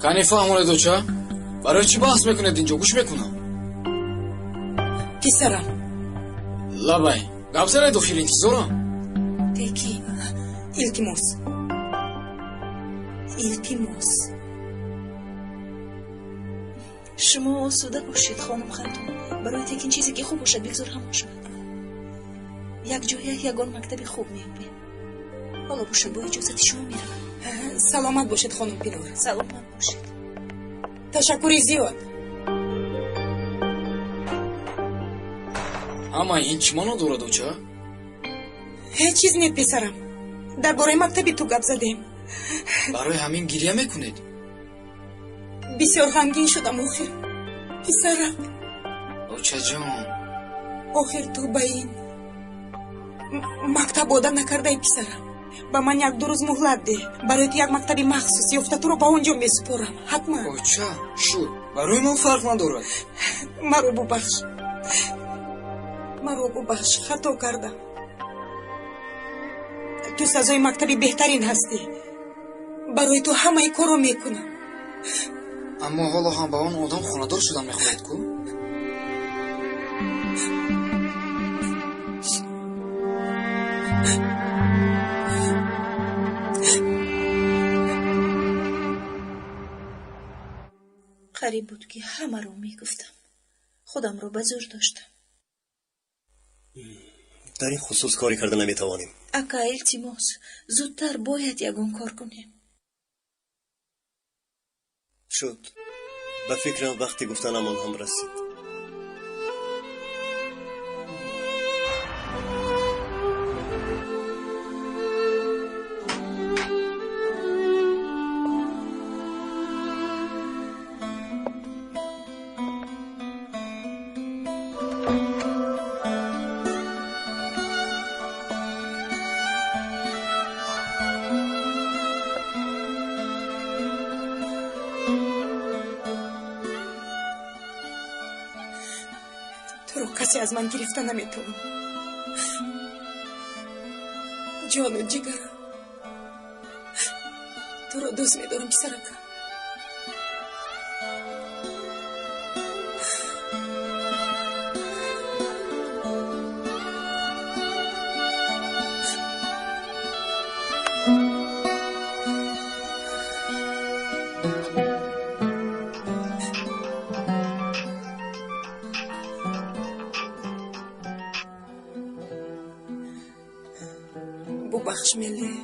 کنیفهمونه دوچه؟ برای چی بحث میکنید اینجا؟ گوش میکنم. پسرم لبای گفت دو خیر انتظارم. تکی التماس شما آسوده باشید خانم خانتون. برای تکین چیزی که خوب باشد بگذار هم باشد. یک جای یگان مکتبی خوب میبین. حالا باشد با اجازت شما میرم. سلامت باشید خانم پینور. سلامت باشید. تشکری زیاد. اما این چی مانو دوره دوچه؟ هیچ چیز نیست پسرم. درباره مکتبی تو گپ زدیم. برای همین گریه میکنید؟ بسیار غمگین شدم آخر. پسرم دوچه جان، آخر تو به این مکتب عادت نکرده پسرم. با من یک دو روز مهلت ده. برایت یک مکتبی مخصوص یافته تو رو با اونجا میسپارم. حتما. دوچه شو برای من فرق نداره. مرا ببخش خطا کردم. تو سزای مکتبی بهترین هستی. برای تو همه کارو میکنم. اما حالا هم با اون آدم خاندار شدن میخواهید کو؟ قریب بود که همه رو میگفتم. خودم رو به زور داشتم. در این خصوص کاری کرده نمیتوانیم. اکا التماس زودتر باید یگان کار کنیم. شد. به فکرم وقتی گفتنمان هم رسید. تو رو کسی از من گرفته نمیتونه. جان و جگرم تو رو دوست میدارم پسرکم. ببخش ملی.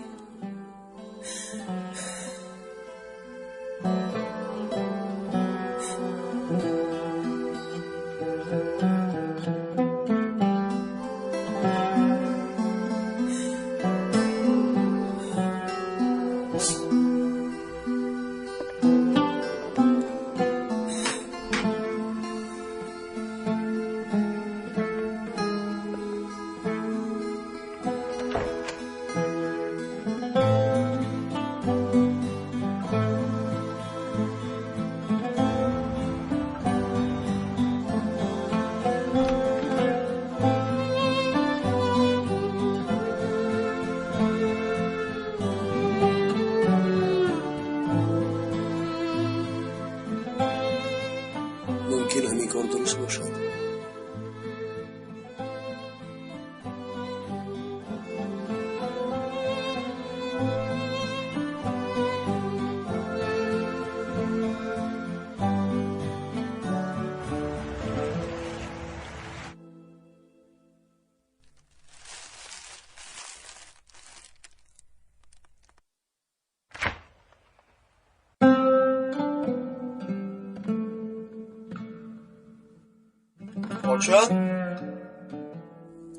ممکن همین کار درست باشد.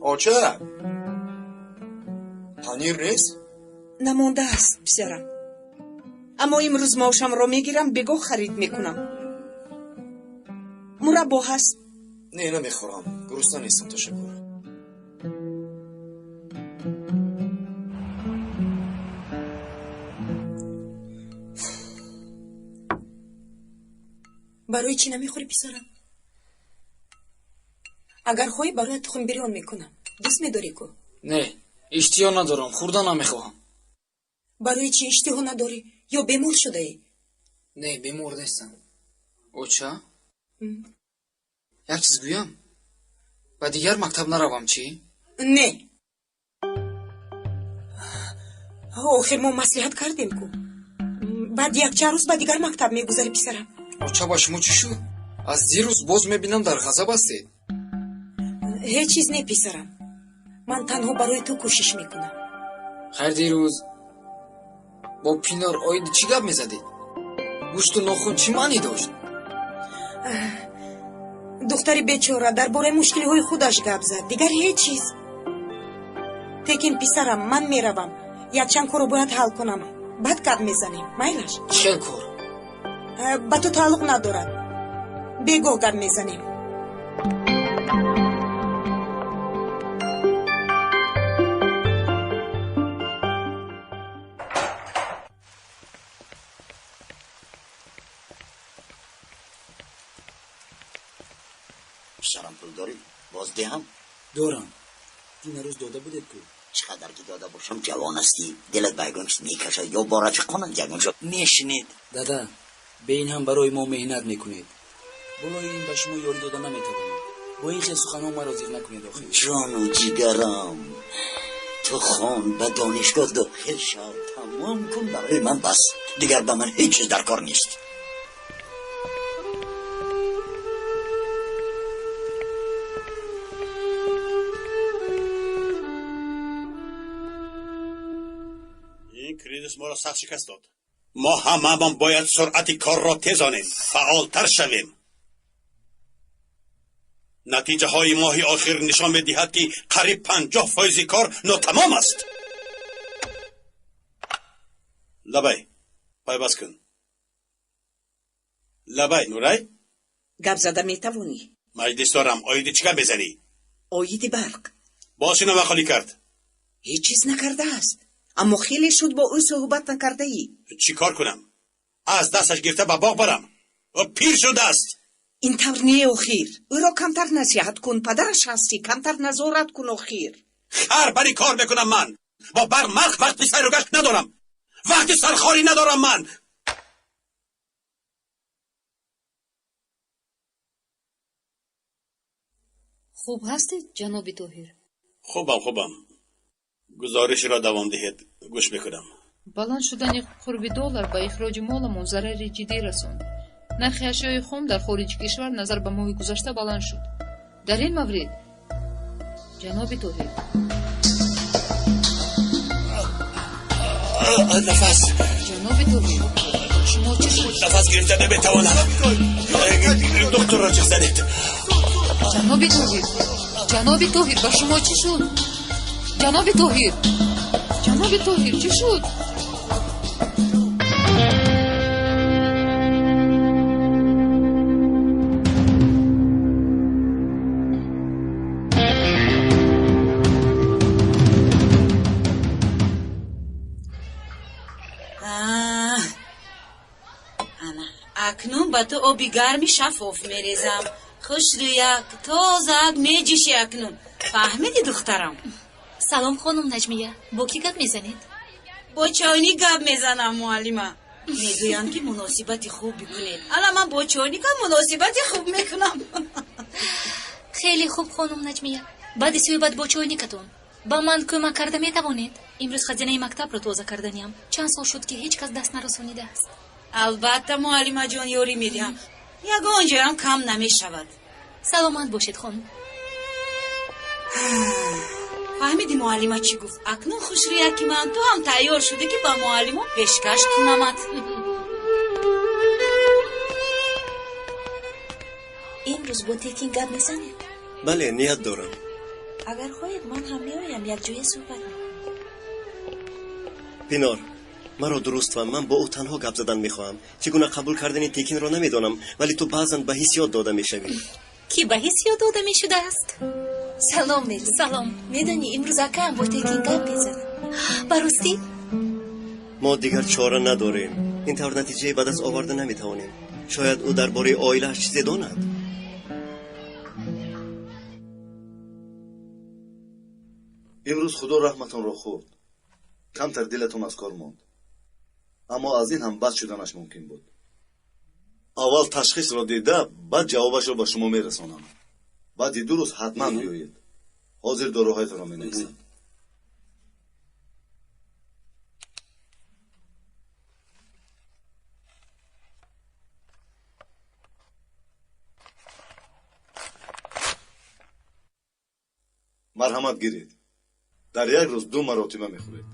آچه پنیر نیست؟ نمانده است پسرم. اما امروز ماشم را میگیرم بگو خرید میکنم. مربا هست؟ نه نمیخورم، گرسنه نیستم. تشکر. برای چی نمیخوری پسرم؟ اگر خواهی برای تخم بریان میکنم. دوست میداری کو؟ نه اشتیا ندارم، خوردن نمیخواهم. برای چی اشتها نداری؟ یا بیمار شده ای؟ نه بمردستم. اوچا؟ یک چیز گویم؟ و دیگر مکتب نروم چی؟ نه آخر ما مصلحت کردیم کو بعد یک چند روز بعد دیگر مکتب میگذاری پسرم. اوچا با شما چی شد؟ از دیروز باز میبینم در غضب هستید. هیچ چیز نه پسرم، من تنها برای تو کوشش میکنم. خیر دیروز با پینار آید چی گپ میزدید؟ گوشت و ناخون چی معنی داشت؟ دختری بیچاره درباره مشکلی های خودش گپ زد، دیگر هیچ چیز. تکین پسرم من میروم، یک چند کارو باید حل کنم، بعد گپ میزنیم. میلش؟ چه کار؟ با تو تعلق ندارد، بگو گپ میزنیم. پسرم پول داری؟ باز دهم؟ دارم. این روز داده بودید که چقدر که داده باشم جوان هستی، دلت بیگانست میکشه یا بارچ کنن جگان شد میشنید. دادا به این هم برای ما مهنت میکنید، بالای این به شما یاری داده نمیتوانید. با این خیلی سخنان ما را زیر نکنید. آخر جان و جیگرم، تو خان به دانشگاه داخل شد، تمام کن برای من، بس دیگر به من هیچ چیز در کار نیست. این کریزیس ما را سخت شکست داد. ما هممون باید سرعت کار را تیزانیم، فعالتر شویم. نتیجه های ماه آخر نشان می‌دهد که قریب 50% کار ناتمام است. لبای پایبست کن. لبای نورای گپ زده میتوانی؟ مجلس دارم. آیدی چیکار بزنی؟ آیدی برق باش اینو خالی کرد. هیچ چیز نکرده است، اما خیلی شد با او صحبت نکرده ای. چی کار کنم؟ از دستش گرفته به باغ برم. او پیر شده است. این طور نیه اخیر، او را کمتر نصیحت کن، پدرش هستی، کمتر نظارت کن اخیر. خر بری کار میکنم من. با برمخ وقت سر و گشت ندارم، وقت سرخاری ندارم من. خوب هستید جناب طاهر؟ خوبم. گزارش را دوام دهید، گوش میکنم. баланд шудани қурби доллар ба ихроҷи моламон зарари ҷиддӣ расонд. нархи ашёи хом дар хориҷи кишвар назар ба моҳи гузашта баланд шуд. дар ин маврид ҷаноби тоҳир نفس ҷаноби тоҳир шумо чӣ шуд? نفس گرفته نمیتوانم. دکتر را چه زدید؟ ҷаноби тоҳир ҷаноби тоҳир ба шумо чӣ шуд? ҷаноби тоҳир ҷаноби тоҳир чӣ шуд? اکنون با تو آبی گرمی شفاف میریزم، خوشرویک تازه میجیشی. اکنون فهمیدی دخترم؟ سلام خانم نجمیه، با کی گپ میزنید؟ با چاینی گپ میزنم معلمه. میگویند که مناسبت خوب بکنید. الان من با چاینی که مناسبت خوب میکنم. خیلی خوب خانم نجمیه. بعد صحبت با چاینیکتون با من کمک کرده میتوانید؟ امروز خزینه مکتب رو توزیع کردنیم. چند سال شد که هیچ کس دست نرسونیده است. البته معلمه جان یاری میدم، یگان جایم کم نمیشود. سلامت باشید خانم. فهمیدی معلمه چی گفت؟ اکنون خوشرویه که من تو هم تیار شده که با معلمه پیشکش کنمت. امروز با تکین گپ میزنیم؟ بله نیت دارم. اگر خواهید من هم میایم یک جای صحبت میکنم. پینار مرا درست فهم، من با او تنها گپ زدن میخواهم. چگونه قبول کردن تکین را نمیدانم، ولی تو بعضا به حسیات داده میشوی. کی به حسیات داده میشده است؟ سلام نیلی. سلام. میدانی امروز اکم با تکین گپ میزنم. براستی ما دیگر چاره نداریم. این طور نتیجه به دست آورده نمیتوانیم. شاید او درباره عائله‌اش چیزی داند. امروز خدا رحمتون را خورد. کمتر دلتون از کار ماند. اما از این هم بد شدنش ممکن بود. اول تشخیص را دیده بعد جوابش را به شما میرسانم. بعد 2 روز حتما بیایید. حاضر داروهایتان را مینویسم. مرحمت گیرید. در یک روز 2 مرتبه میخورید.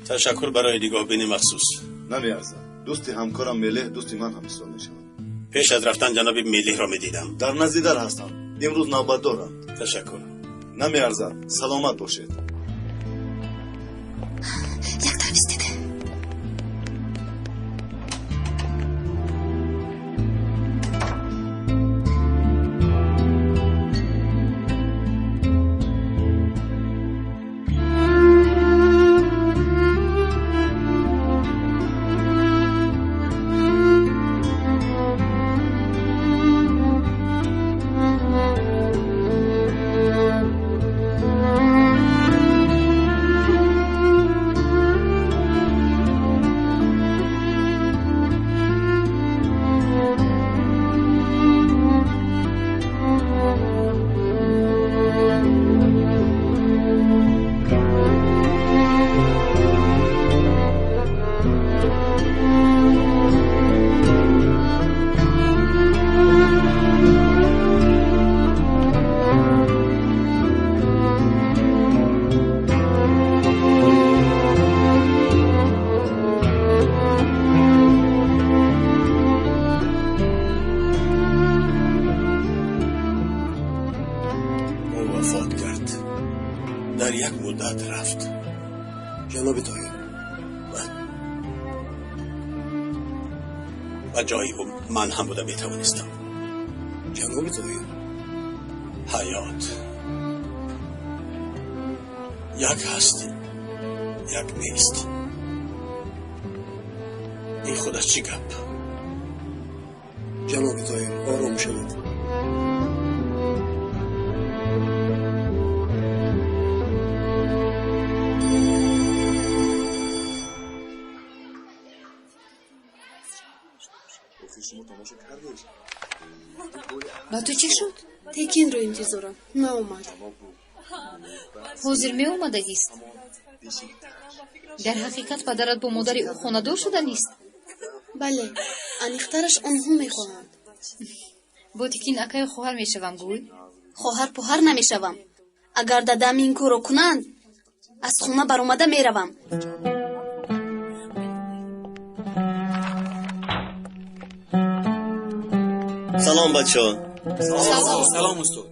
تشکر برای نگاهبینی مخصوص. نمیارزد. دوستی همکارم ملیح دوستی من هم حساب میشود. پیش از رفتن جناب ملیح را میدیدم. در نزدیدر هستم. امروز نوبت دارم. تشکر. نمیارزد. سلامت باشید. یک تعویض دیده. در یک مدت رفت. جناب طاهر و جایی هم من هم بوده میتوانستم. جناب طاهر حیات یک هستی یک نیست. این خودش چی گپ؟ جناب طاهر آرام شوید. با تو چی شد؟ تکین رو انتظارم ناامد. حاضر می اومدگیست. در حقیقت پدرت با مادر او خانه‌دار شده نیست؟ بله انیخترش آنها میخواهند. با تکین اکای خواهر میشوم گوی؟ خواهر پوهر نمیشوم. اگر دادم این کارو کنند از خونه برآمده میروم. سلام بچه ها. سلام استاد.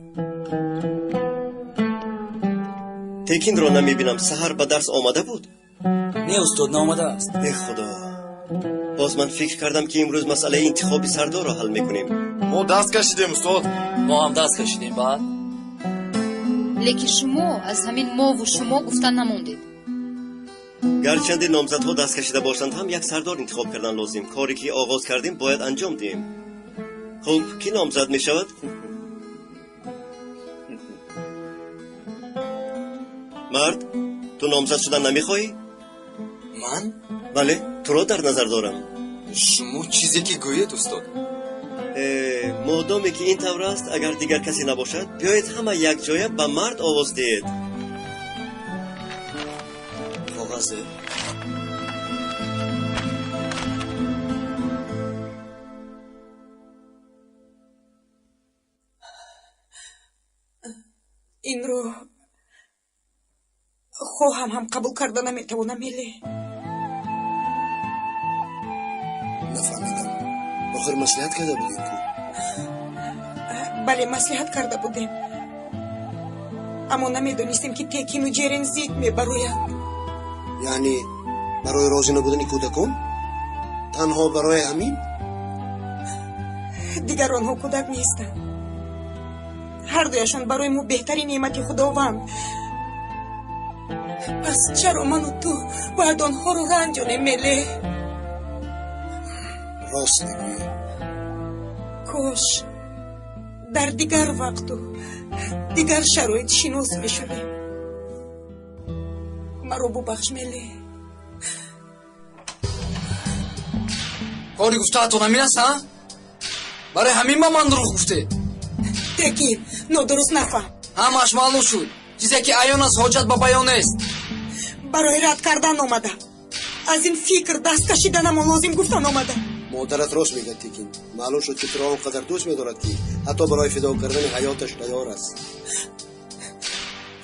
تکین رو نمیبینم. سحر به درس آمده بود؟ نه استاد نامده است. ای خدا. باز من فکر کردم که امروز مسئله انتخابی سردار را حل میکنیم. ما دست کشیدیم استاد. ما هم دست کشیدیم بعد. لیکن شما از همین ما و شما گفتن نموندید. گرچند نامزدها دست کشیده باشند هم یک سردار انتخاب کردن لازم. کاری که آغاز کردیم باید انجام دهیم. خب کی نامزد می شود؟ مرد تو نامزد شدن نمی خواهی؟ من؟ بله تو را در نظر دارم. شما چیزی که گوید استاد. مادامی که این طور است اگر دیگر کسی نباشد بیایید همه یک جایه به مرد آواز دهید. کاغذه؟ این رو خواهم هم قبول کرده نمیتوانم. میلی نفهمیدم. آخر مصلحت کرده بودیم که؟ بله مصلحت کرده بودیم اما نمیدونستیم که تکین و جرین زید میبرویند. یعنی برای راضی نبودن کودکان؟ تنها برای همین؟ دیگر آنها کودک نیستند. هر دویشان برای ما بهترین نعمت خداوند. پس چرا من و تو باید آنها رو رنجانیم میلی؟ راست میگویی. کاش در دیگر وقت و دیگر شرایط شناس میشدیم. مرا ببخش میلی. کاری گفتهاتون همین است ها؟ برای همین با من دروغ گفته. تکین نادرست نفهم. همش معلوم شد. چیزی که عیان است حاجت به بیان است. برای رد کردن آمده. از این فکر دست کشیدنم لازم گفتن آمده. مادرت راست میگه تکین. معلوم شد که تو را اونقدر دوست میدارد که حتی برای فدا کردن حیاتش تیار است.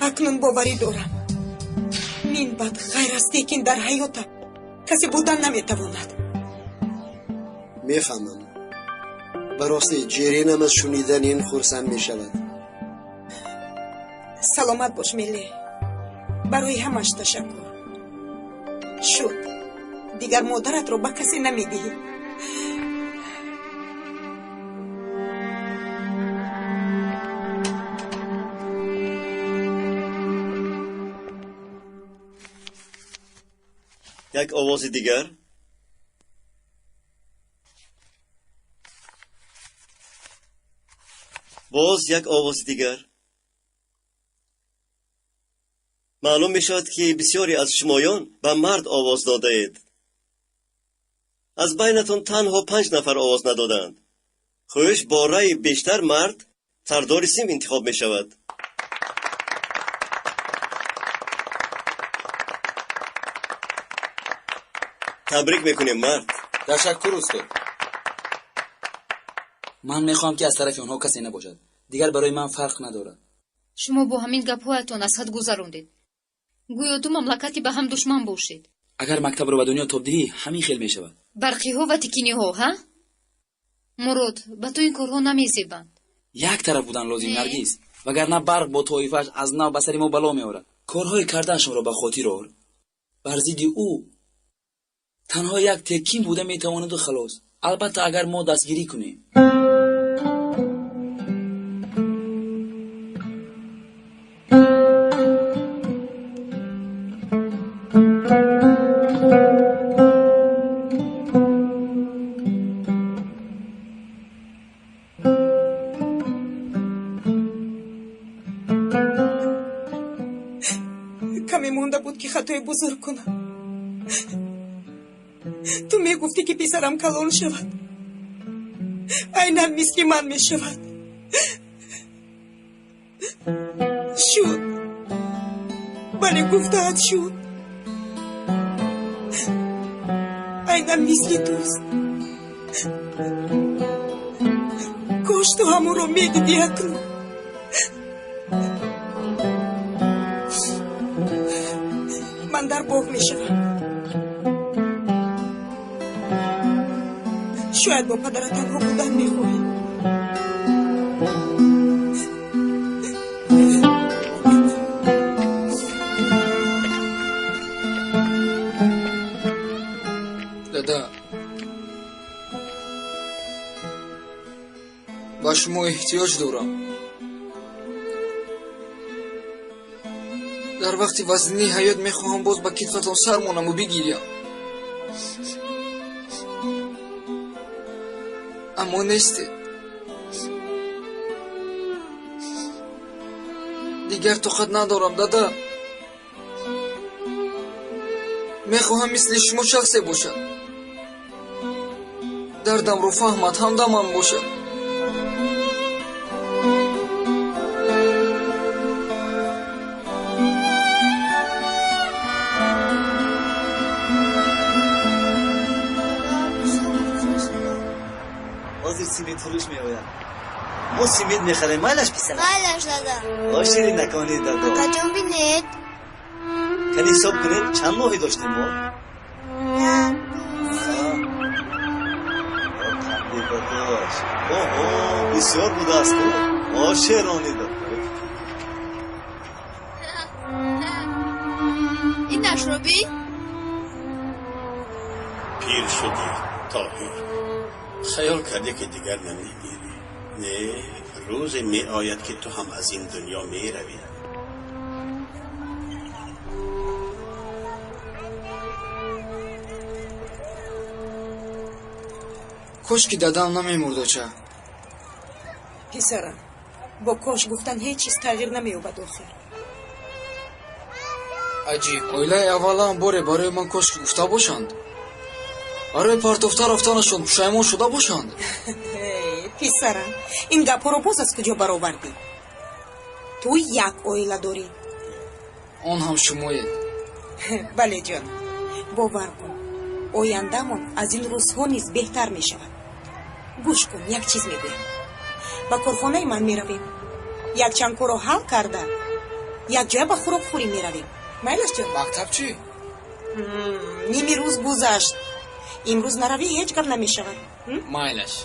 اکنون باوری دارم من بعد غیر از تکین در حیاتم کسی بودن نمیتواند. میفهمم. براستی جیرینم از شنیدن این خرسند میشود. سلامت باش ملی. برای همش تشکر. شد دیگر مادرت رو به کسی نمیدهی. یک آواز دیگر. باز یک آواز دیگر. معلوم می شود که بسیاری از شمایان به مرد آواز داده اید. از بینتون تنها 5 نفر آواز ندادند. خوش با رأی بیشتر مرد سردار سیم انتخاب می شود. تبریک میکنیم مرد. تشکر استاد. من میخوام که از طرف اونها کسی نباشد. دیگر برای من فرق ندارد. شما با همین گپ‌هایتان از حد گذراندید. گویا دو مملکتی به هم دشمن باشید. اگر مکتب رو به دنیا توب دهی همین خیل میشود. برقی‌ها و تکینی‌ها ها؟ مراد به تو این کارها نمیزیبند. یک طرف بودن لازم نرگیز. وگرنه برق با طایفش از نو به سر ما بلا میآورد. کارهای کردنشان را به خاطر آور. بر ضد او تنها یک تکین بوده میتواند و خلاص. البته اگر ما دستگیری کنیم. کمی مونده بود که خطای بزرگ کنم. تو میگفتی که پسرم کلان شود. عیناً مثل من میشود. شد. ولی گفته‌ات شد. عیناً مثل توست. کاش تو همون رو میدیدی اکنون. من در باغ میشوم. شاید با پدر تنها بودن میخواهی. دادا با شما احتیاج دارم. در وقتی وزنی حیات میخواهم باز با کتفتان سر مونم و بگیریم. اما نیستی. دیگر طاقت ندارم دادا. میخواهم مثل شما شخصی باشد. دردم رو فهمد همدمم باشد. سیمید فروش می آید. ما سیمید می خریم. مالش پسر مالش دادا آشیری نکنید دادا. آقا جون بینید کنی حساب کنید چند ماهی داشتیم ما؟ نه تبلیغ داشت. بسیار بوده است آشیرانی دادا. این نشربی؟ پیر شدی طاهر. خیال کردی که دیگر نمیمیری. نه روز می آید که تو هم از این دنیا می روی. کاش که دادم نمیمرد چه؟ پسرم با کاش گفتن هیچ چیز تغییر نمییابد آخر. عجیب. اویلای اولا هم باره برای من کاش گفته باشند. برای پرتوفته رفتنشون پشیمون شده باشند. پسرم این گپا رو باز از کجا برآوردی؟ تو یک عائله داری. آن هم شمایید. بله جان، باور کن آینده‌مان از این روزها نیز بهتر می شود. گوش کن، یک چیز می گویم. با کارخانه من می رویم، یک چند کارو حل کرده یک جای به خوراک خوری می رویم. میلش جان. مکتب چی؟ نیمی روز گذشت، امروز نروی هیچ گپ نمی شود. میلش.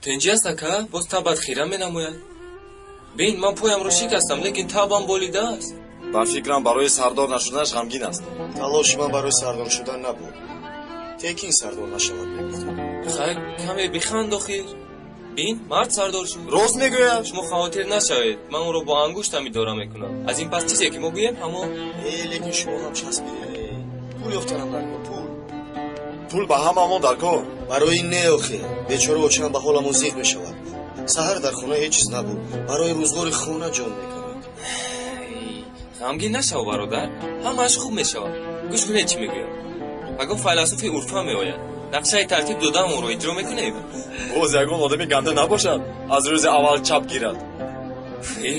تنجی است که باز تبت خیره می نموید. بین من پایم رو شکستم لیکن تبم بولیده است. بر فکرم برای سردار نشدنش غمگین است. تلاش من برای سردار شدن نبود. تکین سردار نشود میگفتم. خیر کمی بخند آخیر. بین مرد سردار شد. راست میگوید. شما خاطر نشوید من اون رو با انگشتم میدارم میکنم. از این پس چیزی که ما گویم همون. لیکن شما هم چسبیدید. پول یافتنم در کار. پول به هممون در کار. برای نه آخه بیچاره اوچان به حالمون زیغ میشود. سحر در خونه هیچ چیز نبود. برای روزگار خونه جان میکند. غمگین نشو برادر، همش خوب میشود. گوش کن چی میگویم. مگه فیلسوف اروپا میآید. نقشه ترتیب دادم اون رو اجرا میکنه. باز یگان آدمی گنده نباشد از روز اول چپ گیرد.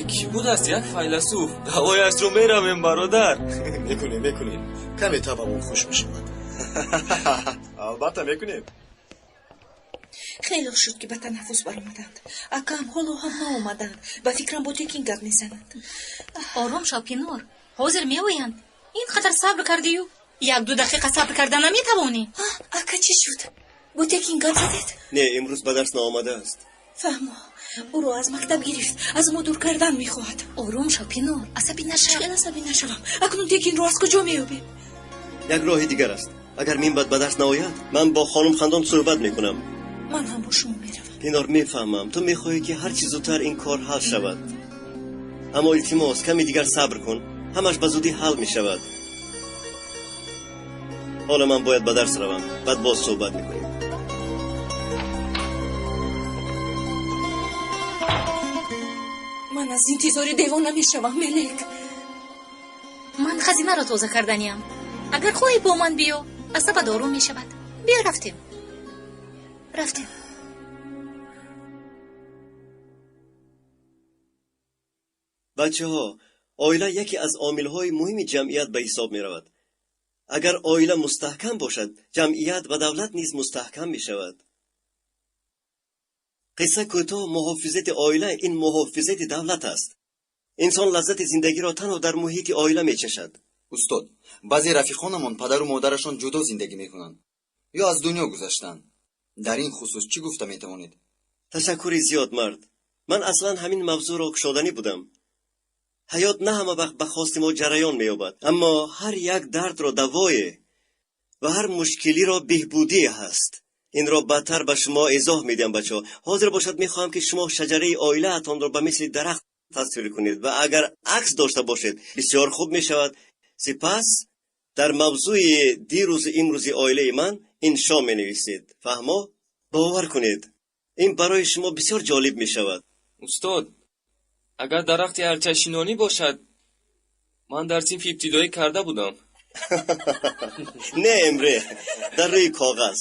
کی بود است یک فیلسوف؟ دوایش رو میرویم برادر. میکنیم کمی طبعمون خوش میشود. البته میکنیم. خیلی شد که به تنفس برآمدند. اکم حالا هم نآمدند. به فکرم با تکین گپ میزنند. آرام شو پینور، حاضر میآیند. اینقدر صبر کردی و یک دو دقیقه صبر کردن نمیتوانی. اکا چی شد؟ با تکین گپ زدید؟ نه امروز به درس نآمده است. فهمو او رو از مکتب گرفت، از ما دور کردن میخواهد. آرام شو پینور، عصبی نشو. چرا عصبی نشوم؟ اکنون تکین رو از کجا مییابیم؟ یک راه دیگر است. اگر مینبت به درس نآید من با خانم خندان صحبت میکنم. من هم با شما میروم. پینار میفهمم تو میخواهی که هر چیز زودتر این کار حل شود، اما التماس کمی دیگر صبر کن، همش به زودی حل میشود. حالا من باید به درس روم، بعد باز صحبت میکنیم. من از انتظار دیوانه میشوم ملک. من خزینه را تازه کردنیم. اگر خواهی با من بیا عصبت آروم میشود. بیا رفتیم. بچه ها، عائله یکی از عامل‌های مهم جمعیت به حساب می رود. اگر عائله مستحکم باشد، جمعیت و دولت نیز مستحکم می شود. قصه کوتاه محافظت عائله این محافظت دولت است. انسان لذت زندگی را تنها در محیط عائله می چشد. استاد، بعضی رفیقانمان پدر و مادرشان جدا زندگی می کنند یا از دنیا گذشتند. در این خصوص چی گفته می توانید؟ تشکر زیاد مرد. من اصلا همین موضوع را کشادنی بودم. حیات نه همه وقت به خواست ما جریان می‌یابد، اما هر یک درد را دوای و هر مشکلی را بهبودی هست. این را بدتر به شما ایضاح میدم بچه‌ها. حاضر باشد میخواهم که شما شجره عائله اتان را به مثل درخت تصویر کنید و اگر عکس داشته باشید بسیار خوب میشود. سپس در موضوع دیروز امروز عائله من انشا مینویسید. فهمو؟ باور کنید این برای شما بسیار جالب میشود. استاد، اگر درخت ارچشینانی باشد من در صنف ابتدایی کرده بودم. نه امره در روی کاغذ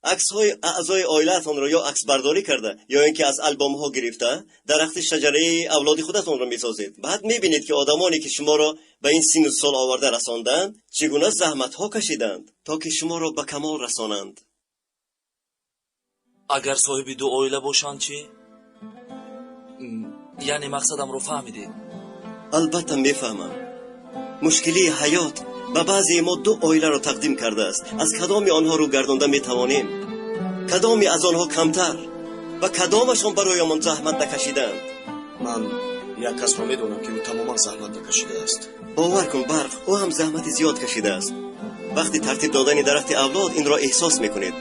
عکس های اعضای عائلتان را یا عکس برداری کرده یا اینکه از البوم ها گرفته درخت شجره اولاد خودتان را میسازید. بعد میبینید که آدمانی که شما را به این سن و سال آورده رساندند چگونه زحمت ها کشیدند تا که شما را به کمال رسانند. اگر صاحب دو عائله باشند چی؟ یعنی مقصدم رو فهمیدید؟ البته میفهمم. مشکلی حیات به بعضی ما دو عائله را تقدیم کرده است. از کدام آنها رو گردانده میتوانیم؟ کدامی از آنها کمتر و کدامشان برایمان زحمت نکشیدند؟ من یک کس را میدونم که او تماما زحمت نکشیده است. باور کن برق او هم زحمت زیاد کشیده است. وقتی ترتیب دادن درخت اولاد این را احساس میکنید.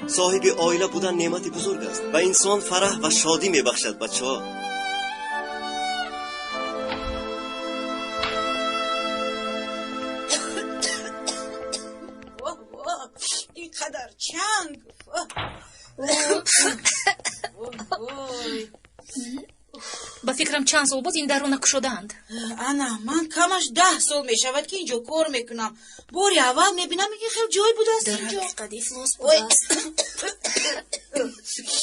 صاحب عائله بودن نعمت بزرگ است و انسان فرح و شادی میبخشد. بچه‌ها اینقدر چنگ ба фикрам чанд сол боз ин дарона кушодаанд. ана ман камаш 10 сол мешавад ки инҷо кор мекунам. бори аввал мебинам ки хел ҷой будааст инҷо.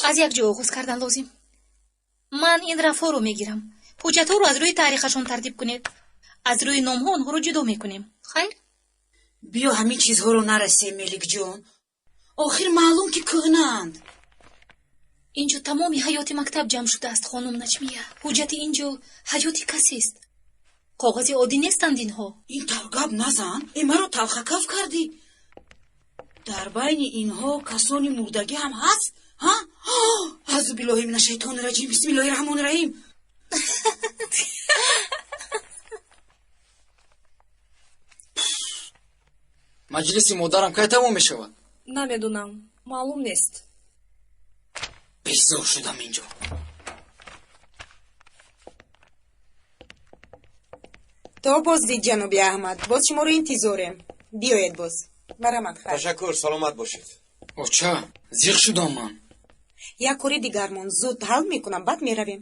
аз як ҷо оғоз кардан лозим. ман ин рафъҳоро мегирам. ҳуҷҷатҳоро аз рӯи таърихашон тартиб кунед. аз рӯи номҳо онҳоро ҷудо мекунем. хайр? биё ҳамин чизҳоро нарасем меликҷон. охир маълум ки кӯҳнаанд. инҷо тамоми ҳаёти мактаб ҷамъ шудааст, хонум Наҷмия. ҳуҷҷати инҷо ҳаёти касест. коғази оддӣ нестанд инҳо. ин тавр гап назан. маро талхакаф кардӣ. дар байни инҳо касони мурдагӣ ҳам ҳаст. аъзу биллоҳи мина шайтони раҷим. бисмиллоҳи раҳмони раҳим. маҷлиси модарам кай тамом мешавад? намедунам, маълум нест. безор шудам инҷо. то боздид ҷаноби аҳмад. боз шуморо интизорем. биёед боз. марамат хай. ташаккур, саломат бошед. оча зиқ шудам ман. як кори дигармон зуд ҳал мекунам, баъд меравем.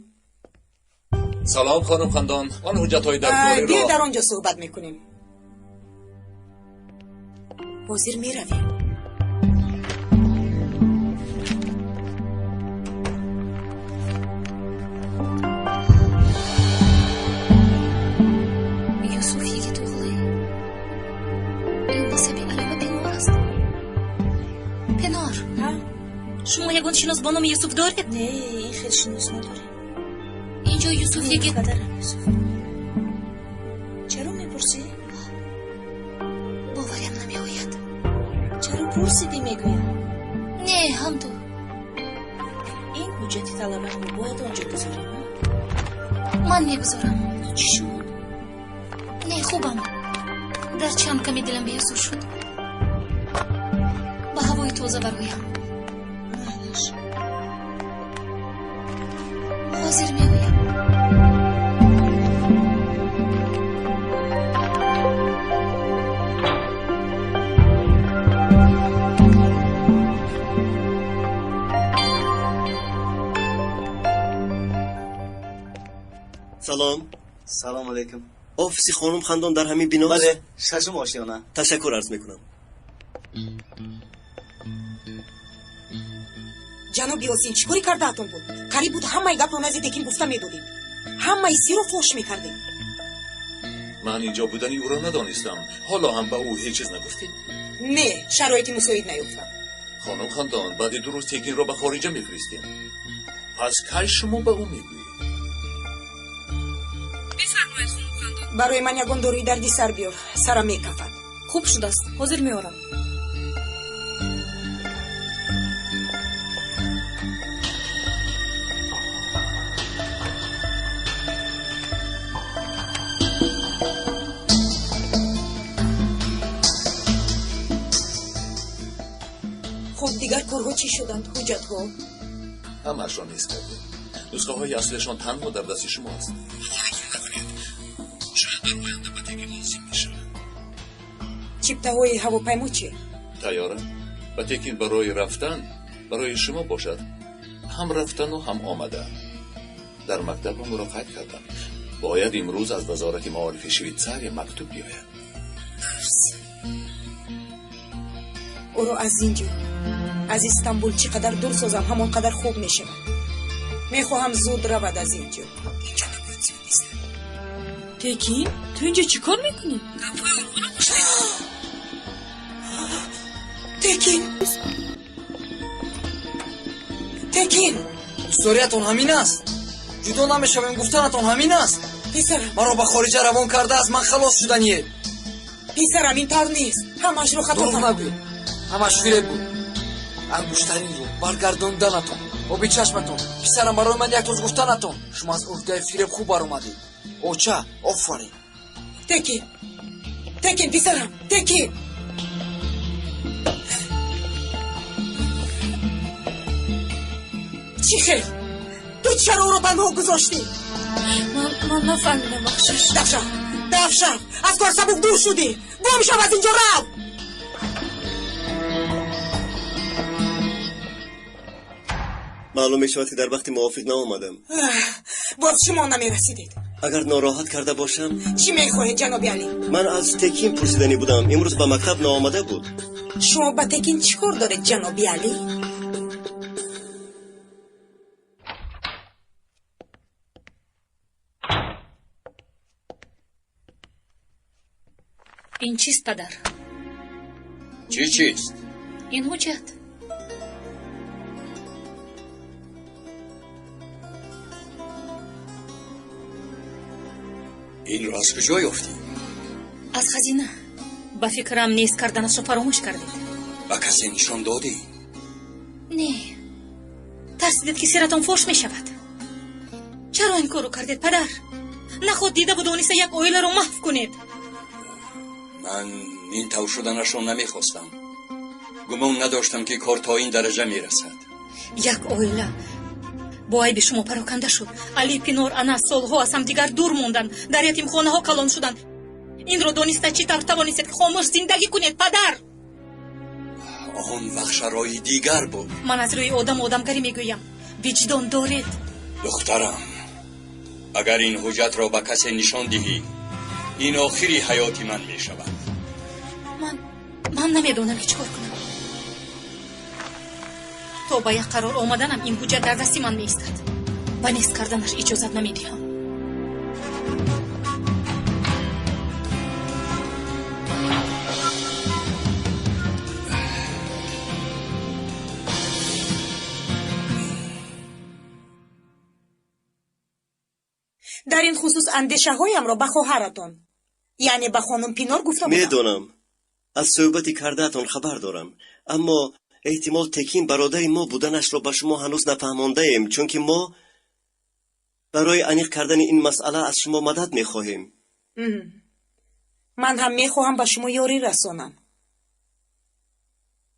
салом хонум хандон. он ҳуҷҷатҳои дар биё кориро дар он ҷо суҳбат мекунем. ҳозир меравем. юсуф йигит оғлӣ. ин насаби алима пенор аст. пенор, шумо ягон шинос бо номи юсуф доред? не ин хел шинос надорем. инҷо юсуф йигит. падарам юсуф. чаро мепурсӣ? боварем намеояд. чаро пурсидӣ мегӯям? не ҳамду. ин ҳуҷҷати талабаро бояд он ҷо гузорем. ман мегузорам. чӣ шуд? не хубам. дар чанд ками дилам беҳзор шуд. ба ҳавои тоза бароям. ҳозир мегӯям. салом. салом алейкум. офиси хонум хандон дар ҳамин биност? бале, шашум ошиёна. ташаккур арз мекунам. ҷаноби осин чӣ кори кардаатон буд? қариб буд ҳамаи гапро назди текин гуфта медодем. ҳамаи сирро фош мекардем. ман инҷо будани ӯро надонистам. ҳоло ҳам ба ӯ ҳеҷ чиз нагуфтед? не шароити мусоид наёфтам. хонум хандон, баъди 2 рӯз текинро ба хориҷа мефиристем. пас кай шумо ба ӯ мегӯед? барои ман ягон дорои дарди сар биёр. сарам мекафад. хуб шудааст, ҳозир меорам. хуб дигар корҳо чӣ шуданд? ҳуҷҷатҳо? ҳамаашон ҳис кардем. нусхаҳои аслешон танҳо дар дасти шумо аст. шояд дар оянда ба текин лозим мешавад. чиптаҳои ҳавопаймо чӣ? тайёра. ба текин барои рафтан барои шумо бошад. ҳам рафтану ҳам омадан. дар мактаб онро қайд кардам. бояд имрӯз аз вазорати маорифи швейтсария мактуб биёяд. ӯро аз инҷо аз истанбул чӣ қадар дур созам ҳамон қадар хуб мешавад. мехоҳам зуд равад аз инҷо. инҷо набояд зуд истад. текин ту инҷо чӣ кор мекунӣ? текин текин усториятон ҳамин аст? ҷудо намешавем гуфтанатон ҳамин аст? писарам маро ба хориҷа равон карда аз ман халос шуданиед. писарам ин тавр нест. ҳамаашро хато дурӯғ нагӯ. ҳамаш фиреб буд. ангуштаринро баргардонданатон. оби чашматон. писарам барои ман як рӯз гуфтанатон. шумо аз урдаи фиреб хуб баромадед. оча офарин. текин текин писарам текин. чӣ хел? ту чаро ӯро ба ноҳ гузоштӣ? ман нафаҳмидам бахшиш. дафшав аз кор сабук дур шудӣ. гум шав аз инҷо рав. معلوم می شود که در وقت موافق نآمدم. باز شما نمیرسیدید. اگر ناراحت کرده باشم چی میخواهید جناب علی؟ من از تکین پرسیدنی بودم. امروز به مکتب نآمده بود. شما با تکین چیکار دارید جناب علی؟ این چیست پدر؟ چیست؟ این حجت. این را از کجا یافتی؟ از خزینه. با فکرم نیست کردنش رو فراموش کردید. با کسی نشان دادی؟ نه، ترسیدید که سیرتان فوش می شود. چرا این کارو کردید پدر؟ نه خود دیده بود دانسته یک اویله رو محو کنید. من این طور شدنشون نمیخواستم. گمان نداشتم که کار تا این درجه میرسد. یک اویله با عیب شما پراکنده شد. علی پینور انا سالها از هم دیگر دور موندن، در یتیم خانه ها کلان شدن. این رو دانسته چی طور توانستید که خاموش زندگی کنید پدر؟ آن وقت شرایط دیگر بود. من از روی آدمگری میگویم. وجدان دارید؟ دخترم، اگر این حجت را به کسی نشان دهی این آخری حیات من می شود. من نمیدونم که چکار کنم. تا با یک قرار آمدنم این حجت در دستی من میستد و نیست کردنش اجازت نمیدهم. در این خصوص اندیشه هایم را به خواهرتان یعنی به خانم پینار گفتم. میدونم از صحبتی کردهتان خبر دارم، اما احتمال تکین برادر ما بودنش را به شما هنوز نفهمانده ایم، چون که ما برای عمیق کردن این مسئله از شما مدد میخواهیم. من هم میخواهم به شما یاری رسانم.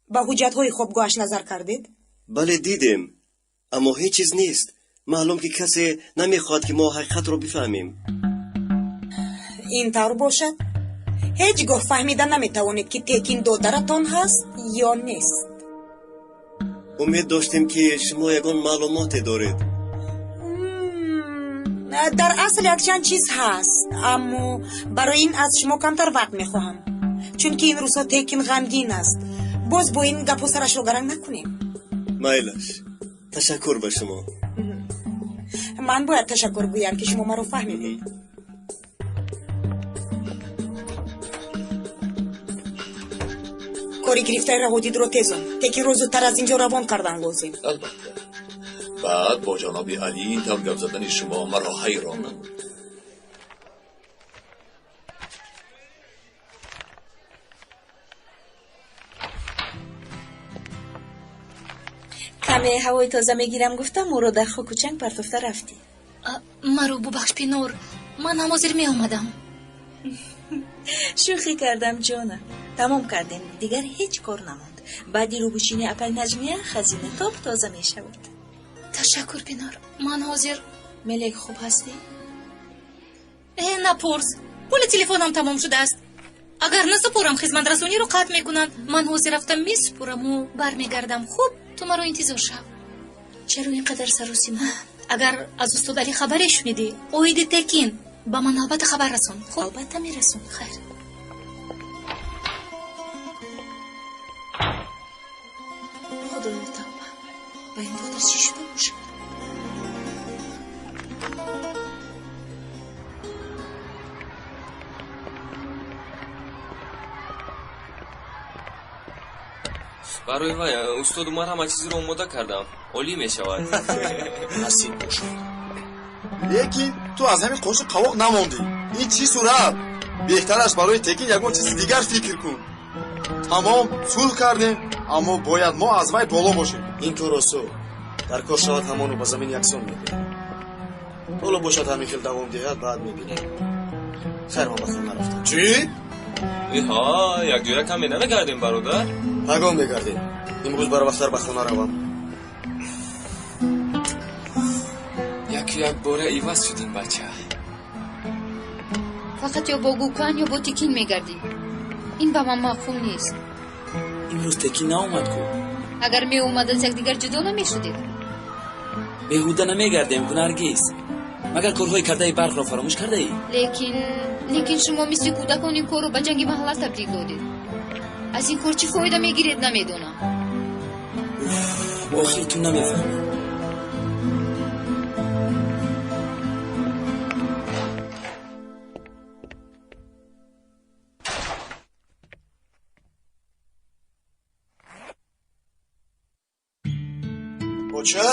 به حجت های خوابگاهش نظر کردید؟ بله دیدیم، اما هیچ چیز نیست. معلوم که کسی نمیخواد که ما حقیقت رو بفهمیم. این طور باشد هیچگاه فهمیدن نمیتوانید که تکین دادرتان هست یا نیست. امید داشتیم که شما یگان معلوماتی دارید. در اصل یک چند چیز هست، اما برای این از شما کمتر وقت میخواهم، چون که این روزها تکین غمگین است. باز با این گپ و سرش رو گرنگ نکنیم. میلش، تشکر به شما. من باید تشکر گویم که شما مرا فهمیدید. کاری گرفتای رهودید رو تیزان. تکین رو زودتر از اینجا روان کردن لازم. البته بعد با جناب علی این طور گپ زدن شما مرا حیران نمود. کمی هوای تازه میگیرم گفتم مرو در خاک و چنگ پرتفته رفتی. مرو ببخش پینور، من هم حاضر می آمدم. شوخی کردم جانم. تمام کردیم دیگر هیچ کار نماند. بعدی رو بوچینی اپل نجمیه خزینه تاب تازه می شود. تشکر پینور، من حاضر. ملک خوب هستی؟ نپرس، پول تلفنم تمام شده است. اگر نسپرم خدمت رسانی رو قطع میکنن. من حاضر رفتم میسپرم و برمیگردم. خوب تو مرا انتظار شو. چرا اینقدر سر و سیما؟ اگر از استاد علی خبری شنیدی اوید تکین با من البته خبر رسون. خب البته میرسون. خیر. خدایا توبه، با این دادر چی شده باشه؟ برای وای استاد من همه چیز رو آماده کردم. عالی می شود. نصیب باشد. لیکن تو از همین قوش قواق نماندی. این چی صورت؟ بهتر است برای تکین یگان چیز دیگر فکر کن. تمام صلح کردیم، اما باید ما از وی بالا باشیم. این تو راسو در کار شود همانو با زمین یکسان میبینیم. بالا باشد همین خیل دوام دهد بعد میبینیم. خیر ما بخیر نرفتم. چی؟ ها یک جوره کمی نمیگردیم برادر؟ هنگام میگردیم. امروز برای وقتر به خانه روم. یک باره ایواز شدیم بچه. فقط یا با گوکان یا با تکین میگردیم. این با من مفهوم نیست. امروز تکین ناومد کو. اگر می اومد از یک دیگر جدا نمیشدید. беҳуда намегардем ку наргиз. магар корҳои кардаи барқро фаромӯш кардаӣ? лекин шумо мисли кӯдакон ин корро ба ҷанги маҳалла табдил додед. аз ин кор чӣ фоида мегиред намедонам. охир ту намефаҳмӣ. Оча?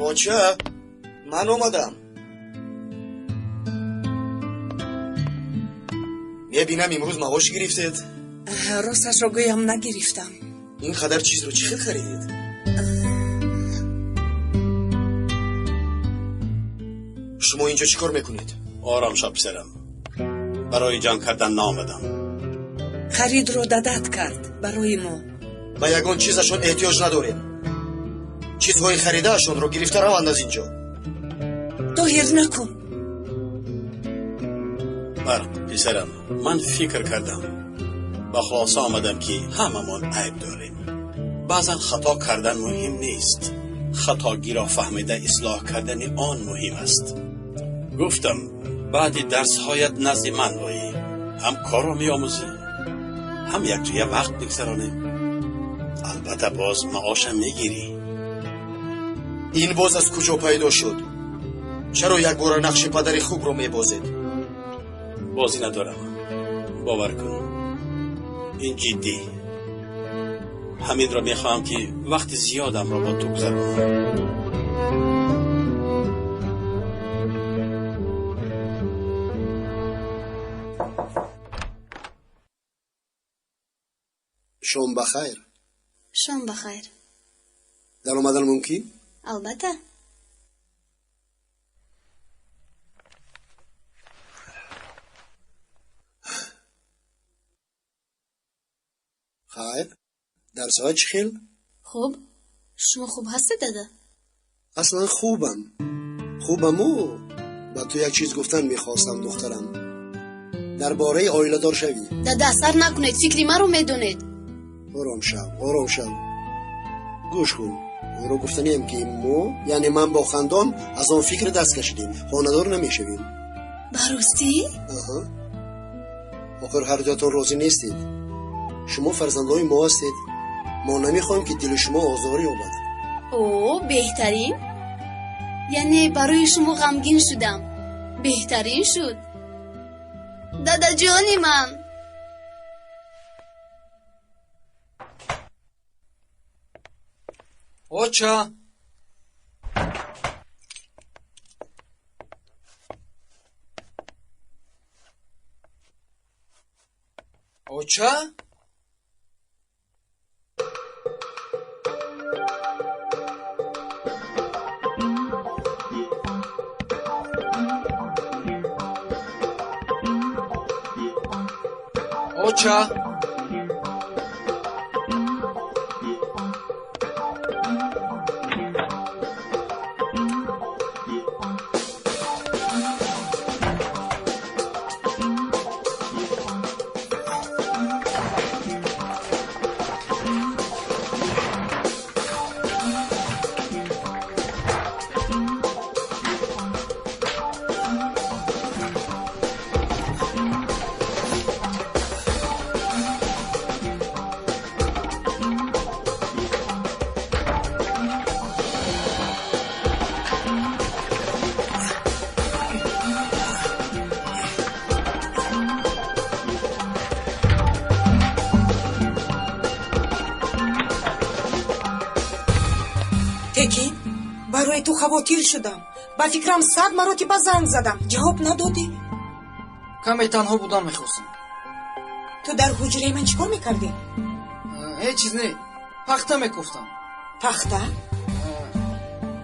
Оча, ман омадам. мебинам имрӯз маош гирифтед. росташро гӯям нагирифтам. ин қадар чизро чӣ хел харидед? шумо инҷо чӣ кор мекунед? ором шо писарам, барои ҷанг кардан наомадам. харидро дадат кард барои мо. ба ягон чизашон эҳтиёҷ надорем. чизҳои харидаашонро гирифта раванд аз инҷо. доҳир накун. барқ писарам, ман фикр кардам, ба хулоса омадам ки ҳамамон айб дорем. баъзан хато кардан муҳим нест, хатогиро фаҳмида ислоҳ кардани он муҳим аст. гуфтам баъди дарсҳоят назди ман оӣ, ҳам корро меомӯзӣ, ҳам якҷоя вақт мегзаронем. албатта боз маошам мегирӣ. ин боз аз куҷо пайдо шуд? чаро якбора нақши падари хубро мебозед? бозӣ надорам, бовар кун, ин ҷиддӣ. ҳаминро мехоҳам ки вақти зиёдамро бо ту гузаронам. шом бахайр. шом бахайр. дар омадан мумкин? албатта. хайр, дарсҳоят чӣ хел? хуб, шумо хуб ҳастед дада? аслан хубам. хубаму ба ту як чиз гуфтан мехостам духтарам. дар бораи оиладор шавӣ. дада асар накунед, фикри маро медонед. ором шав, ором шав. гӯш кун, инро гуфтанием ки мо, яъне ман бо хандон аз он фикр даст кашидем, хонадор намешавем. ба ростӣ? аҳа. охир ҳар ҷотон розӣ нестед. шумо фарзандои мо ҳастед. мо намехоҳем ки дили шумо озор ёбад. о, беҳтарин. яъне барои шумо ғамгин шудам. беҳтарин шуд. дадаҷони ман. оча, оча, оча. текин, барои ту хавотир шудам. ба фикрам 100 маротиба занг задам, ҷавоб надодӣ. каме танҳо будан мехостам. ту дар ҳуҷраи ман чӣ кор мекардӣ? ҳеҷ чиз не, пахта мекуфтам. пахта?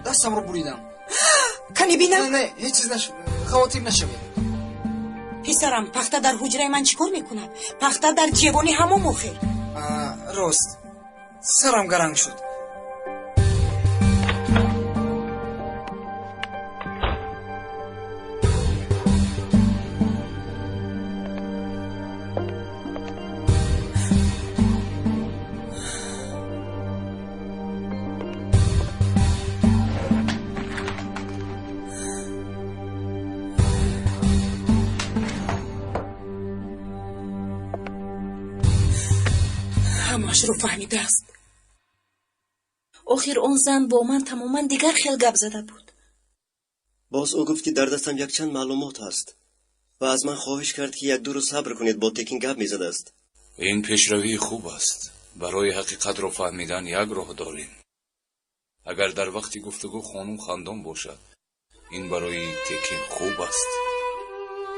дастамро буридам. кани бинам. не, ҳеҷ чиз нашуд, хавотир нашавед. писарам, пахта дар ҳуҷраи ман чӣ кор мекунад? пахта дар ҷевони ҳамон охир. рост, сарам гаранг шуд. ҳамаашро фаҳмидааст. охир он зан бо ман тамоман дигар хел гап зада буд. باز او گفت که در دستم یک چند معلومات هست و از من خواهش کرد که یک دو روز صبر کنید. با تکین گپ میزد است. این پیشروی خوب است. برای حقیقت را فهمیدن یک راه داریم. اگر در وقتی گفتگو خانم خندان باشد، این برای تکین خوب است.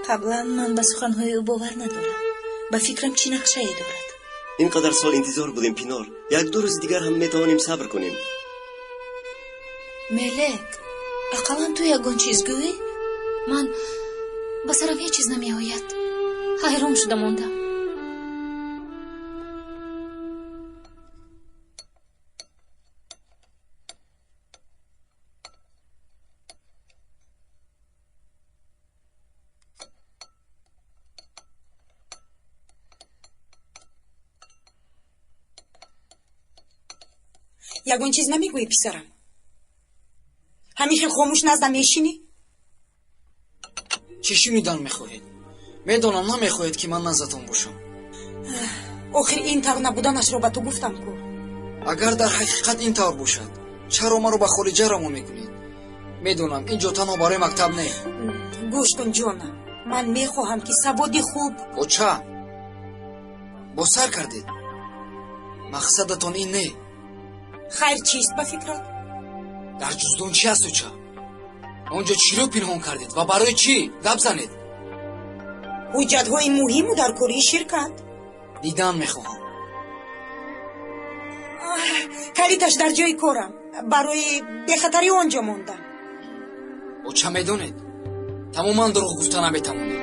قبلا من به سخنهای او باور ندارم. به فکرم چی نقشه ای دارد. اینقدر سال انتظار بودیم پینار. یک دو روز دیگر هم میتوانیم صبر کنیم. ملک، اقلا تو یگان چیز گویی؟ من به سرم هیچ چیز نمی آید. حیران شده موندم. ягон чиз намегӯӣ писарам? ҳамин хел хомӯш наздам мешинӣ? чӣ шунидан мехоҳед? медонам намехоҳед ки ман наздатон бошам. охир ин тавр набуданашро ба ту гуфтам ку. агар дар ҳақиқат ин тавр бошад, чаро маро ба хориҷа равон мекунед? медонам ин ҷо танҳо барои мактаб не. гӯш кун ҷонам, ман мехоҳам ки саводи хуб. бо ча? бо сар кардед? мақсадатон ин не? хайр чист ба фикрат? дар ҷуздон чи асту ча? он ҷо чиро пинҳон кардед ва барои чӣ гап занед? ҳуҷҷатҳои муҳиму дар кории ширкат дидан мехоҳам. калиташ дар ҷои корам. барои бехатари он ҷо мондам. бо ча медонед? тамоман дурӯғ гуфта наметавонед.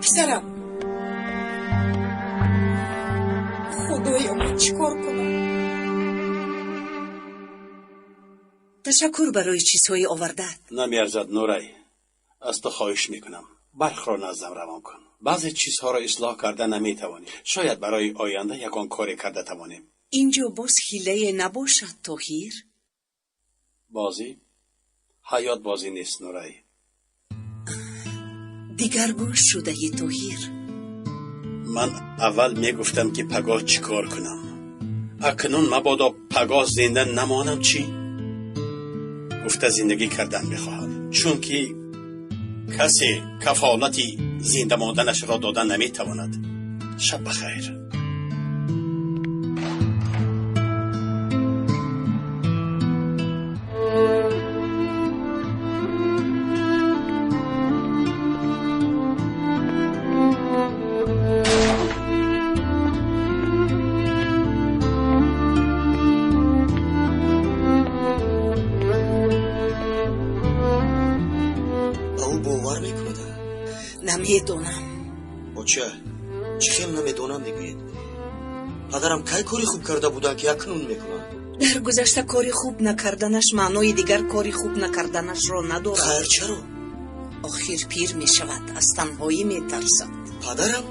писарам, худоё ман чӣ кор кунам? ташаккур барои чизҳои овардаат. намеарзад нурай. از تو خواهش میکنم برخ را نزدم روان کن. بعضی چیزها را اصلاح کرده نمیتوانی. شاید برای آینده یکان کاری کرده توانیم. اینجا باز حیله نباشد طاهیر؟ بازی؟ حیات بازی نیست نورای. دیگرگون شده ی طاهیر. من اول میگفتم که پگاه چی کار کنم. اکنون مبادا پگاه زنده نمانم چی؟ گفته زندگی کردن میخواهم. چون که کسی کفالتی زنده ماندنش را دادن نمیتواند. شب بخیر. نمیدونم. بچه چی خیلی نمیدونم میگوید؟ پدرم کی کاری خوب کرده بودن که اکنون میکنن؟ در گذشته کاری خوب نکردنش معنای دیگر کاری خوب نکردنش را ندارد. خیر چرا؟ آخر پیر میشود، از تنهایی میترسد. پدرم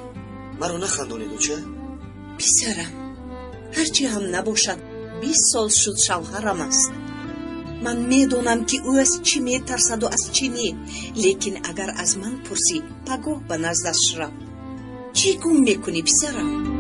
مرا نخندونید چه؟ پسرم هرچی هم نباشد 20 سال شد شوهرم است. من میدونم که او از چی میترسد و از چی نه. لیکن اگر از من پرسی پگاه به نزدش رو. چی گم میکنی پسرم؟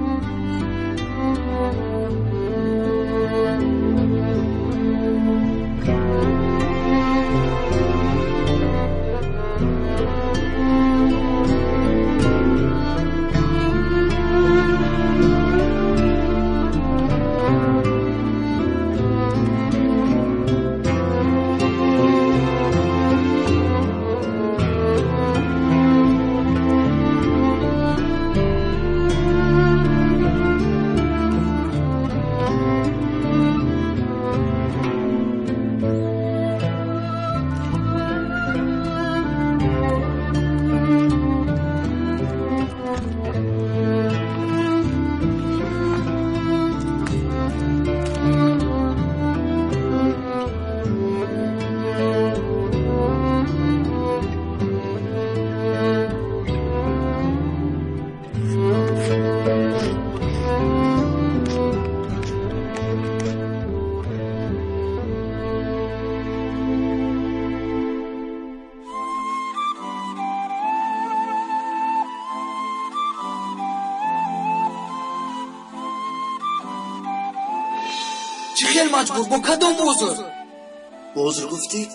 چی خیل مجبور با کدام عذر؟ عذر گفتی؟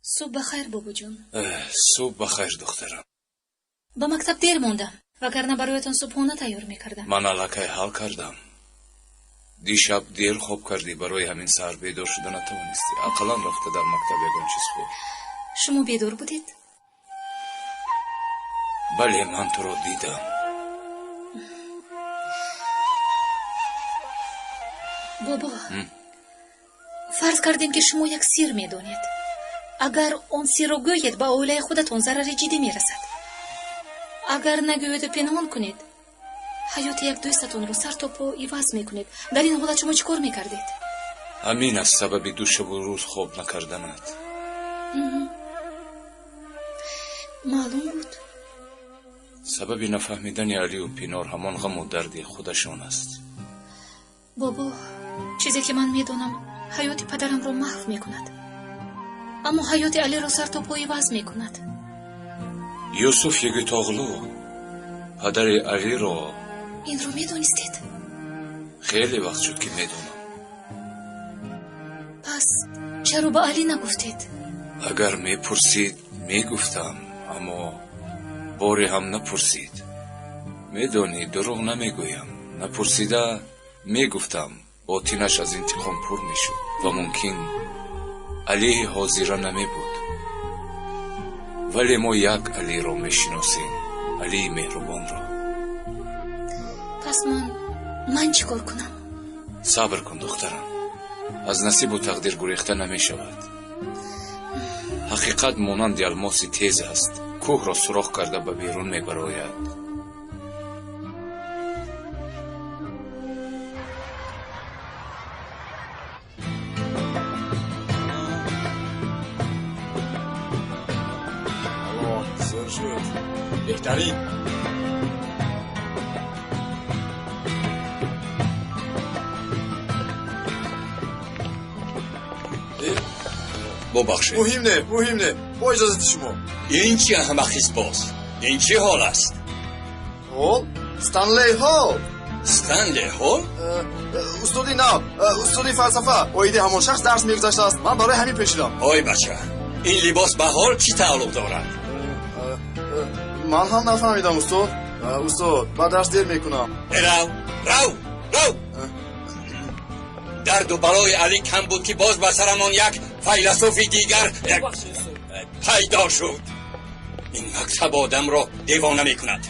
صبح بخیر بابا جون. صبح بخیر دخترم. با مکتب دیر موندم وگرنه برایتان صبحانه تیار میکردم. من علاقه حال کردم. دیشب دیر خواب کردی برای همین سهر بیدار شده نتوانستی. اقلا رفته در مکتب یکان چیز خورد. شما بیدار بودید؟ بله من تو رو دیدم. بابا فرض کردیم که شما یک سیر میدونید. اگر اون سیر رو گویید با اوله خودتون ضرر جدی میرسد. اگر نگویید و پنهان کنید حیات یک دوستتون رو سر تا پا عوض میکنید. در این حالت شما چیکار میکردید؟ همین از سبب دو شب و روز خواب نکردنت. معلوم بود. سبب نفهمیدن علی و پینار همان غم و درد خودشان است. بابا چیزی که من میدونم حیات پدرم رو محو میکند، اما حیات علی رو سر تا پای عوض میکند. یوسف یگتاغلو پدر علی رو این رو میدونستید؟ خیلی وقت شد که میدونم. پس چرا با علی نگفتید؟ اگر میپرسید میگفتم، اما باری هم نپرسید. میدونی دروغ نمیگویم. نپرسیده میگفتم باطینش از انتقام پر میشد و ممکن علی حاضر نمی بود. ولی ما یک علی را میشناسیم، علی مهربان را. پس من چیکار کنم؟ صبر کن دخترم. از نصیب و تقدیر گریخته نمی شود. حقیقت مانند الماس تیز است، کوه را سوراخ کرده به بیرون می براید. بهترین ببخشید. مهم نه با اجازت شما. این چی احمقیست باز؟ این چی حال است؟ حال؟ استنلی هال. استنلی هال؟ استادی نه، استادی فلسفه. آیده همون شخص درس میگذاشته است. من برای همین پیشیدم. آی بچه، این لباس به حال چی تعلق دارد؟ من هم نفهمیدم استاد. استاد بعد درس دیر میکنم. رو درد و بلای علی کم بود که باز به سرمان یک فیلسوف دیگر پیدا شد. این مکتب آدم را دیوانه میکند.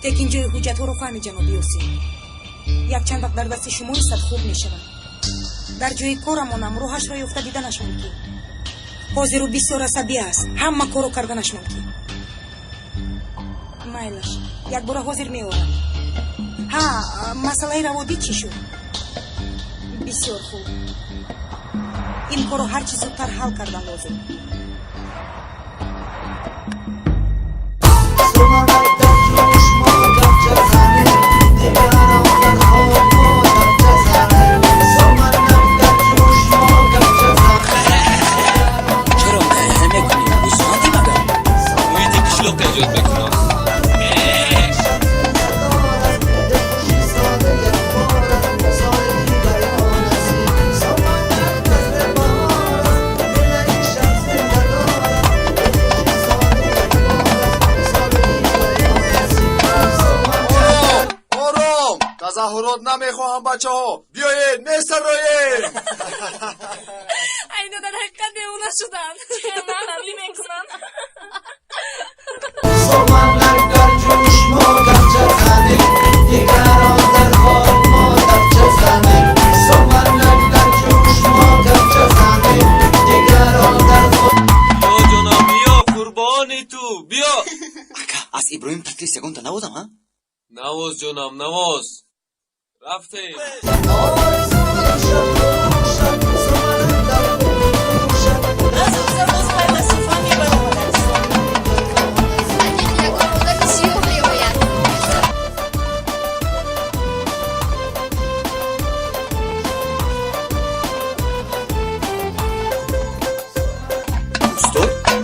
تکین جای حجت ها رو فهمی جنابی حسین. якчанд вақт дар дасти шумо истад хуб мешавад. дар ҷои корамонам роҳашро ёфта диданаш мумкин. ҳозиру бисёр асабӣ аст, ҳама корро карданаш мумкин. майлаш, як бора ҳозир меорам. ҳа, масъалаи раводӣ чӣ шуд? бисёр хуб. ин корро ҳар чӣ зудтар ҳал кардан лозим. تظاهرات نمیخواهم بچه ها بیایید میستراید اینا در حقیقت دیوانه شدن من حملی میکنم سومنک در جوش ما گرچه زنیم دیگران در حال ما گرچه زنیم سومنک در جوش ما گرچه زنیم دیگران در حال بیا جناب بیا قربانی تو بیا از ابراهیم تکلیف سگونتا نبودم ها؟ نواز جناب نواز رفته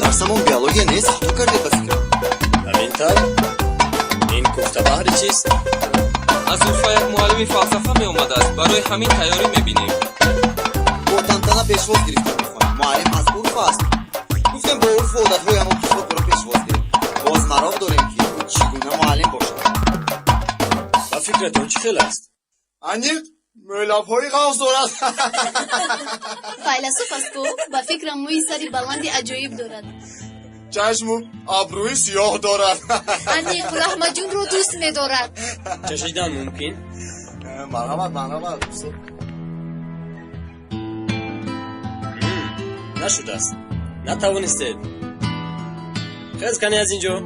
درسمون بیولوژی نیست تو کردی پس همین طور این کوفته بحری چیست؟ از اروپا یک معلم فلسفه می اومده است برای همین تیاری میبینیم با تنتنا پیشواز گرفتم میخونم معلم از اروپا است گفتم با عرف و عادتهای همون کشور برای پیشواز گرفت باز مراق داریم که چگونه معلم باشد و فکرتون چی خیلی است؟ انیق مولاب های غاز دارد فیلسوف است کو با فکر موی سری بلند عجایب دارد چشم و ابروی سیاه دارد انیق رحمت جون رو دوست می‌دارد چشیدن ممکن؟ مرحبا نشده است نتوانستید خیز کنی از اینجا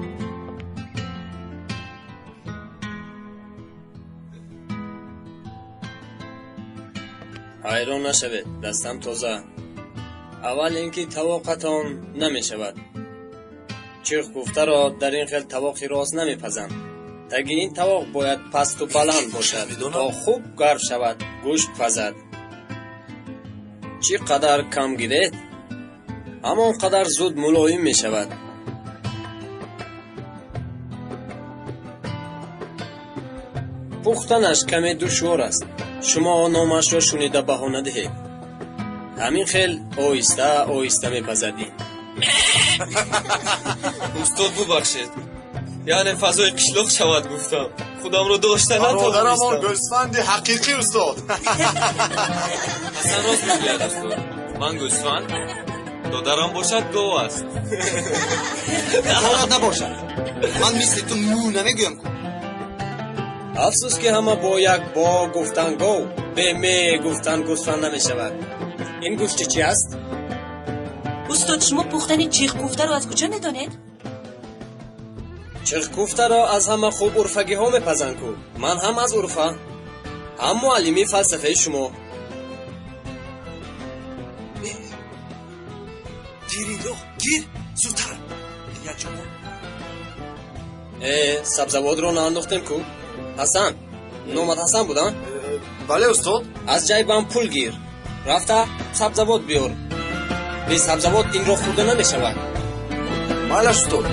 حیران نشوید دستم تازه اول اینکه طواقتان نمی شود چرخ کوفته را در این خیل طواقی راست نمی پزند تگه این طواق باید پست و بلند باشد تا خوب گرم شود گوشت پزد چی قدر کم گیرید همان قدر زود ملایم می شود پختنش کمی دشوار است شما نامش را شنیده بهانه دهید همین خیل آهسته میپزدید استاد ببخشید یعنی فضای قشلاق شود گفتم خودم رو داشته برادرم نتوانستم گوسفند حقیقی استاد حسن راست میگوید استاد من گوسفند دادرم باشد گاو است حالت نباشد من مثل تو مو نمیگویم کن افسوس که همه با یک با گفتن گو به می گفتن گوسفند نمی شود این گوشت چی است؟ استاد شما پختن چیخ کوفته رو از کجا میدانید؟ چیخ کوفته را از همه خوب عرفگی ها میپزن کو من هم از عرفه هم معلمی فلسفه شما گیر زودتر یک جمعه سبزوات رو نانداختیم کو حسن نومد حسن بودن؟ بله استاد از جیبم پول گیر رفته سبزوات بیار به سبزوات این رو خورده نمی شود بله استاد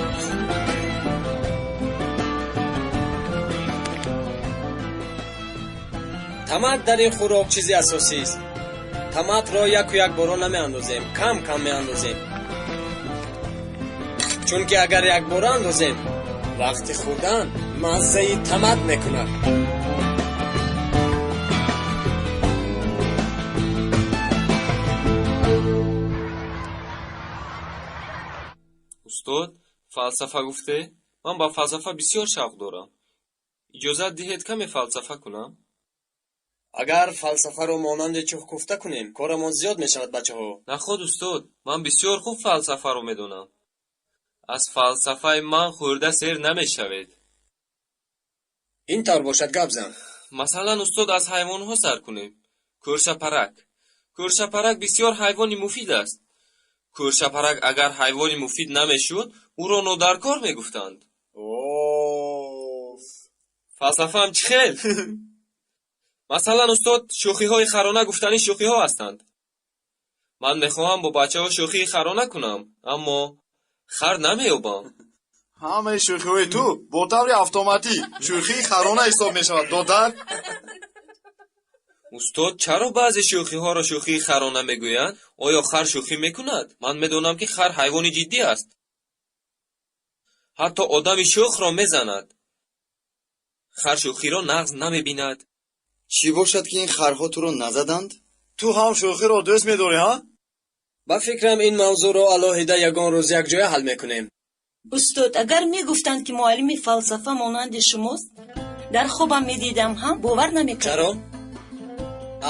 تمت در این خوراک چیزی اساسی است تمت را یک و یک بارا نمی اندازیم کم کم می اندازیم چون که اگر یک بارا اندازیم وقتی خوردن مزه تمت میکنه استاد فلسفه گفته من با فلسفه بسیار شوق دارم اجازت دهید کمی فلسفه کنم агар фалсафаро монанди чӯх гуфта кунем корамон зиёд мешавад бачаҳо. нахуд устод, ман бисёр хуб фалсафаро медонам. аз фалсафаи ман хӯрда сер намешавед. ин тавр бошад гап зан. масалан устод, аз ҳайвонҳо сар кунем. кӯршапарак. кӯршапарак бисёр ҳайвони муфид аст. кӯршапарак агар ҳайвони муфид намешуд, ӯро нодаркор мегуфтанд. фалсафаам чӣ хел? масалан устод, шӯхиҳои харона гуфтани шӯхиҳо ҳастанд. ман мехоҳам бо бачаҳо шӯхии харона кунам, аммо хар намеёбам. ҳамаи шӯхиҳои ту бо таври автоматӣ шӯхии харона ҳисоб мешавад, додар. устод, чаро баъзе шӯхиҳоро шӯхии харона мегӯянд? оё хар шӯхӣ мекунад? ман медонам, ки хар ҳайвони ҷиддӣ аст. ҳатто одами шӯхро мезанад. хар шӯхиро нағз намебинад. чӣ бошад ки ин харҳо туро назаданд? ту ҳам шӯхиро дӯст медорӣ, ҳа? ба фикрам ин мавзӯъро алоҳида ягон рӯз якҷоя ҳал мекунем. устод, агар мегуфтанд ки муаллими фалсафа монанди шумост, дар хобам медидам ҳам бовар намекардам. чаро?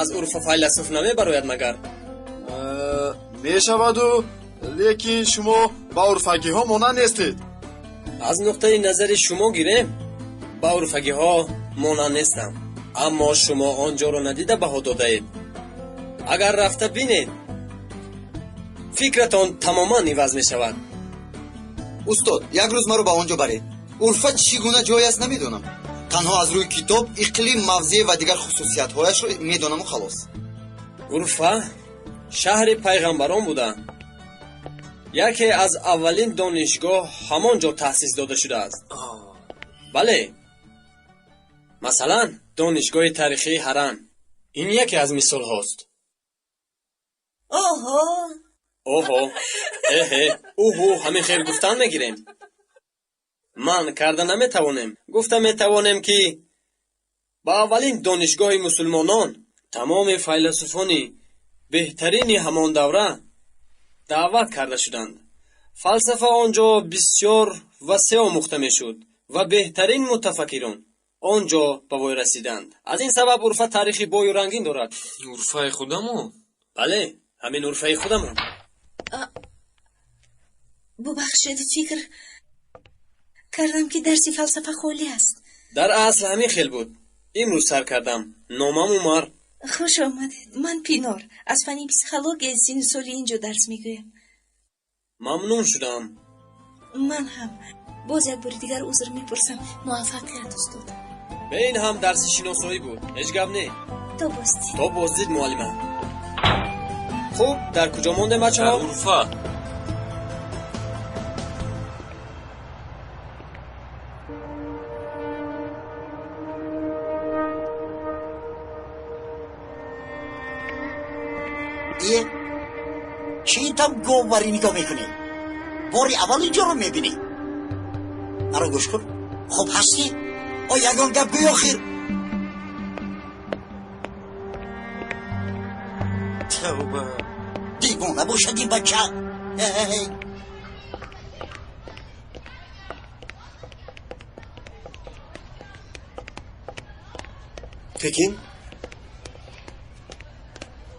аз урфа файласуф намебарояд магар? мешаваду, лекин шумо ба урфагиҳо монанд нестед. аз нуқтаи назари шумо гирем, ба урфагиҳо монанд нестам. аммо шумо он ҷоро надида баҳо додаед. агар рафта бинед, фикратон тамоман иваз мешавад. устод, як рӯз маро ба он ҷо баред. урфа чӣ гуна ҷой аст намедонам. танҳо аз рӯи китоб, иқлим, мавзеъ ва дигар хусусиятҳояшро медонаму халос. урфа шаҳри пайғамбарон буда. яке аз аввалин донишгоҳ ҳамон ҷо таъсис дода шудааст. бале, масалан донишгоҳи таърихии ҳарам. ин яке аз мисолҳост. оҳо оҳо, эҳе, уҳу, ҳамин хел гуфтан мегирем. ман карда наметавонем. гуфта метавонем, ки ба аввалин донишгоҳи мусулмонон тамоми файласуфони беҳтарини ҳамон давра даъват карда шуданд. фалсафа он ҷо бисёр васеъ омӯхта мешуд ва беҳтарин мутафаккирон он ҷо ба вой расиданд. аз ин сабаб урфа таърихи бою рангин дорад. урфаи худамон? бале, ҳамин урфаи худамон. бубахшед, фикр кардам, ки дарси фалсафа холӣ аст. дар асл ҳамин хел буд. имрӯз сар кардам. номам Умар. хуш омадед. ман Пинор аз фани психологияи синну соли ин ҷо дарс мегӯям. мамнун шудам. ман ҳам боз як бори дигар узр мепурсам. муваффақият устод. ба ин ҳам дарси шиносоӣ буд. ҳеҷ гап не. то боздид муаллима. хуб, дар куҷо мондем бачаҳо? дар урфа. چی tam گوهواری نگاه میکنی؟ باری اول اینجا رو میبینی؟ مرا گوش کن. خب هستی؟ یگان گپ گوی آخر. توبه دیوانه باشد این بچه. تکین؟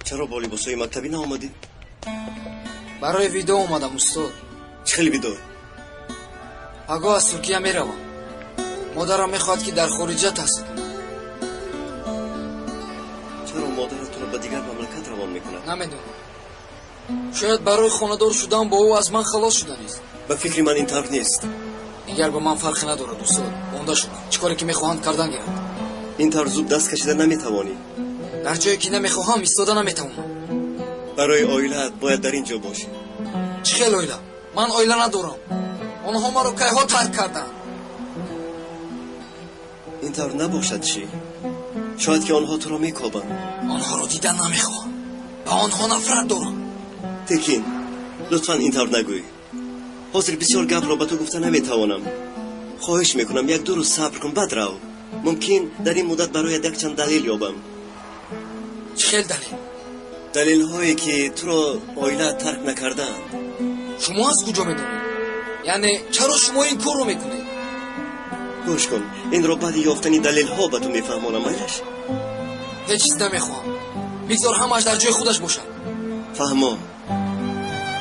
چرا با لباسای مکتبی نآمدی؟ برای ویدئو اومدم استاد. چه خیلی ویدئو؟ پگاه از ترکیه میروم. مادرم میخواد که در خارجه تحصیل کنم. چرا مادرت تو رو به دیگر مملکت روان میکنه؟ نمیدونم. شاید برای خانه‌دار شدن با او از من خلاص شده نیست. به فکر من این طرف نیست. دیگر به من فرقی ندارد استاد. مونده شدم. چیکاری که میخواهند کردن گیرند. این طرف زود دست کشیده نمیتوانی. در جایی که نمیخواهم ایستاده نمیتوانم. برای آیلت باید در اینجا باشی. چه خیلی آیله؟ من آیله ندارم. آنها ما رو کیها ترک کردن. این طور نباشد چی؟ شاید که آنها تو را میکابند. آنها رو دیدن نمیخواهم. به آنها نفرت دارم. تکین لطفا این طور نگوی. حاضر بسیار گپ را به تو گفته نمیتوانم. خواهش میکنم یک دو روز صبر کن بعد رو. ممکن در این مدت برای یک چند دلیل یابم. چه خیلی دلیل؟ دلیل هایی که تو را آیله ترک نکردند. شما از کجا میدونید؟ یعنی چرا شما این کار رو میکنید؟ گوش کن، این را بعد یافتن دلیل ها به تو میفهمانم. ایش هیچ چیز نمیخوام. بگذار همش در جای خودش باشد. فهمو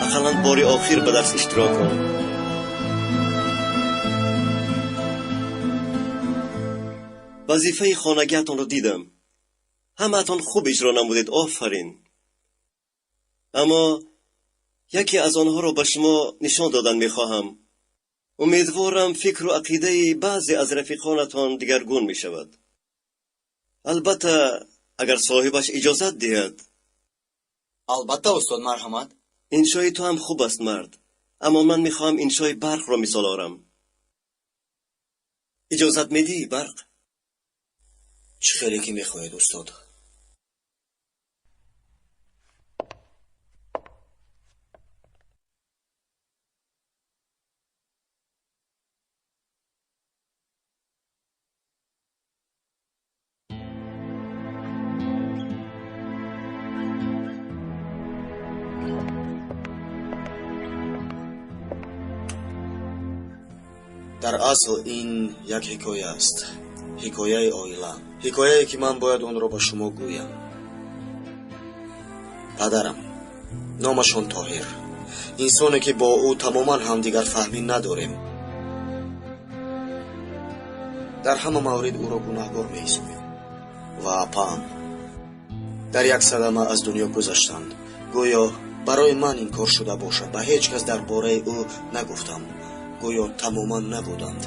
اقلا باری آخر به درس اشتراک کن. وظیفه خانگیتان رو دیدم. همه‌تان خوب اجرا نمودید، آفرین. اما یکی از آنها رو به شما نشان دادن میخواهم. امیدوارم فکر و عقیده بعضی از رفیقانتان دیگرگون می شود. البته اگر صاحبش اجازت دهد. البته استاد مرحمت. انشای تو هم خوب است مرد، اما من میخواهم انشای برق را مثال آرم. اجازت میدی برق؟ چه خیلی که میخواهید استاد. در اصل این یک حکایه است. حکایه عائله. حکایه‌ای که من باید اون را به شما گویم. پدرم، نامشون طاهر، انسانی که با او تماما همدیگر فهمی نداریم. در همه مورد او را گناهکار می‌حسابیم. و اپام در یک صدمه از دنیا گذشتند. گویا برای من این کار شده باشد. به هیچ کس درباره او نگفتم. گویا تماما نبودند.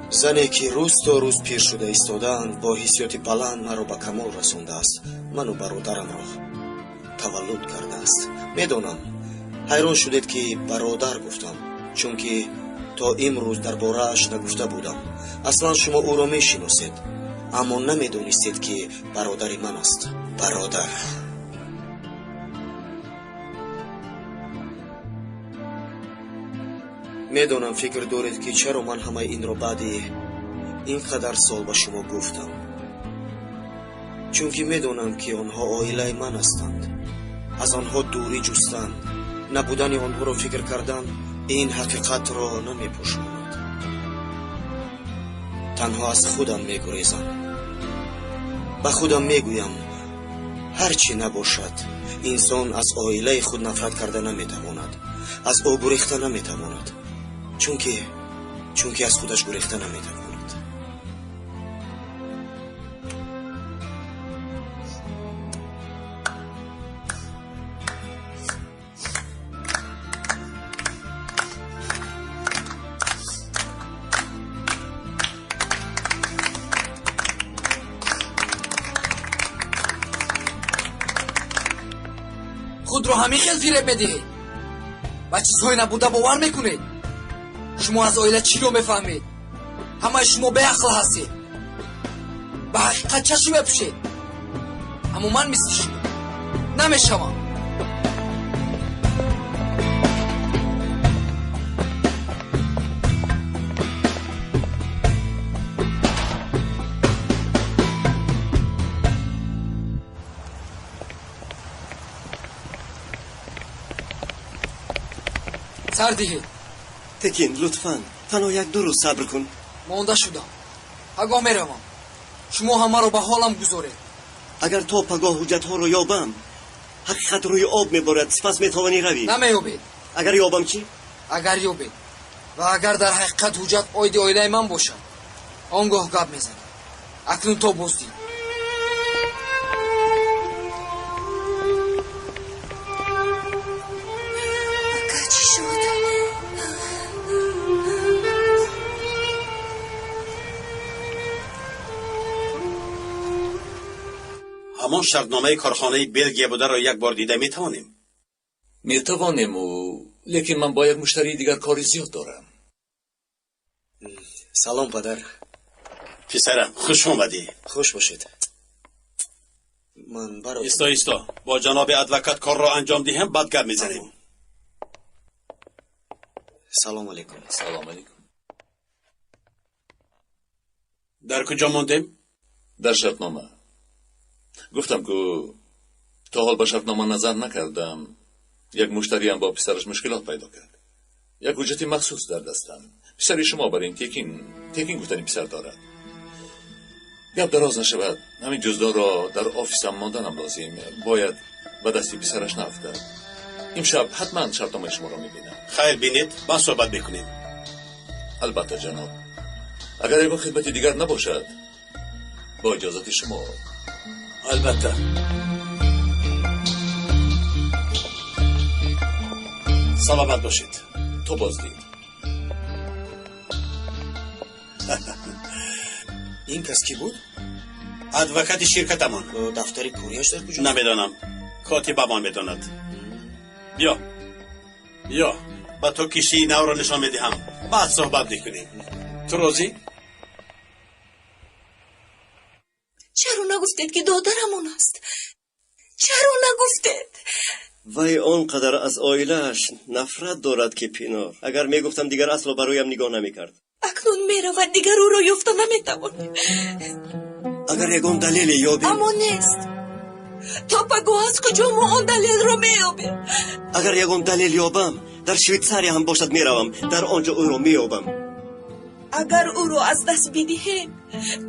زنی که روز تا روز پیر شده ایستادند با حسیات بلند مرا به کمال رسانده است. منو برادرم را تولد کرده است. میدانم حیران شدید که برادر گفتم، چون که تا امروز درباره اش نگفته بودم. اصلا شما او را میشناسید، اما نمیدانستید که برادر من است. برادر. میدانم فکر دارید که چرا من همه این را بعد اینقدر سال به شما گفتم. چون که میدانم که آنها عائله من هستند. از آنها دوری جستن، نبودن آنها را فکر کردن این حقیقت را نمیپوشاند. تنها از خودم میگریزم. به خودم میگویم هرچی نباشد انسان از عائله خود نفرت کرده نمیتواند، از او گریخته نمیتواند، چون که از خودش گریخته نمیتواند. خود رو همین خیل فریب میدهید و چیزهای نبوده باور میکنید. شما از عائله چی رو میفهمید؟ همه شما به عقل هستید، به حقیقت چشم بپوشید. اما من مثل شما نمیشوم. سر دهید. تکین لطفاً تنها یک دو روز صبر کن. مانده شدم. پگاه میروم. شما همه رو به حالم گذارید. اگر تا پگاه حجت ها رو یابم، حقیقت روی آب میبارد، سپس میتوانی روی. نمیابید. اگر یابم چی؟ اگر یابید و اگر در حقیقت حجت آید عائله من باشد، آنگاه گپ میزنید. اکنون تا بازدید. همان شرطنامه کارخانه بلگیه بوده را یک بار دیده میتوانیم؟ میتوانیم لیکن من با یک مشتری دیگر کاری زیاد دارم. سلام پدر. پسرم خوش اومدی. خوش باشید. من برای ایستا با جناب ادوکات کار را انجام دهم، بعد گپ میزنیم. سلام علیکم. سلام علیکم. در کجا موندیم؟ در شرطنامه. گفتم که تا حال به شرطنامه نظر نکردم. یک مشتری هم با پسرش مشکلات پیدا کرد. یک حجت مخصوص در دستم. پسری شما برای این تکین گفتنی پسر دارد. گپ دراز نشود. همین جزدار را در آفیسم ماندنم لازم. باید به دستی پسرش نافتد. امشب حتما شرطنامه شما را میبینم. خیر بینید، با صحبت بکنیم. البته جناب. اگر یک خدمت دیگر نباشد با اجازت شما. البته. سلامت باشید. تو بازدید. این کس کی بود؟ ادوکات شرکتمان. دفتر پوریش در کجا؟ نمیدانم. کاتبمان میداند. بیا با تو کشی نو را نشان میدهم، بعد صحبت میکنیم. تو راضی؟ چرا نگفتید که دادرمون است؟ چرا نگفتید؟ وی آنقدر از آیلش نفرت دارد که پینار. اگر میگفتم دیگر اصلا برایم نگاه نمیکرد. اکنون میرود دیگر او را یافته نمیتوان. اگر یگان دلیلی یابیم. اما نیست. تا بگو از کجا ما آن دلیل را میابیم؟ اگر یگان دلیل یابم در شویتساریا هم باشد میروم، در آنجا او را مییابم. اگر او را از دست بدهیم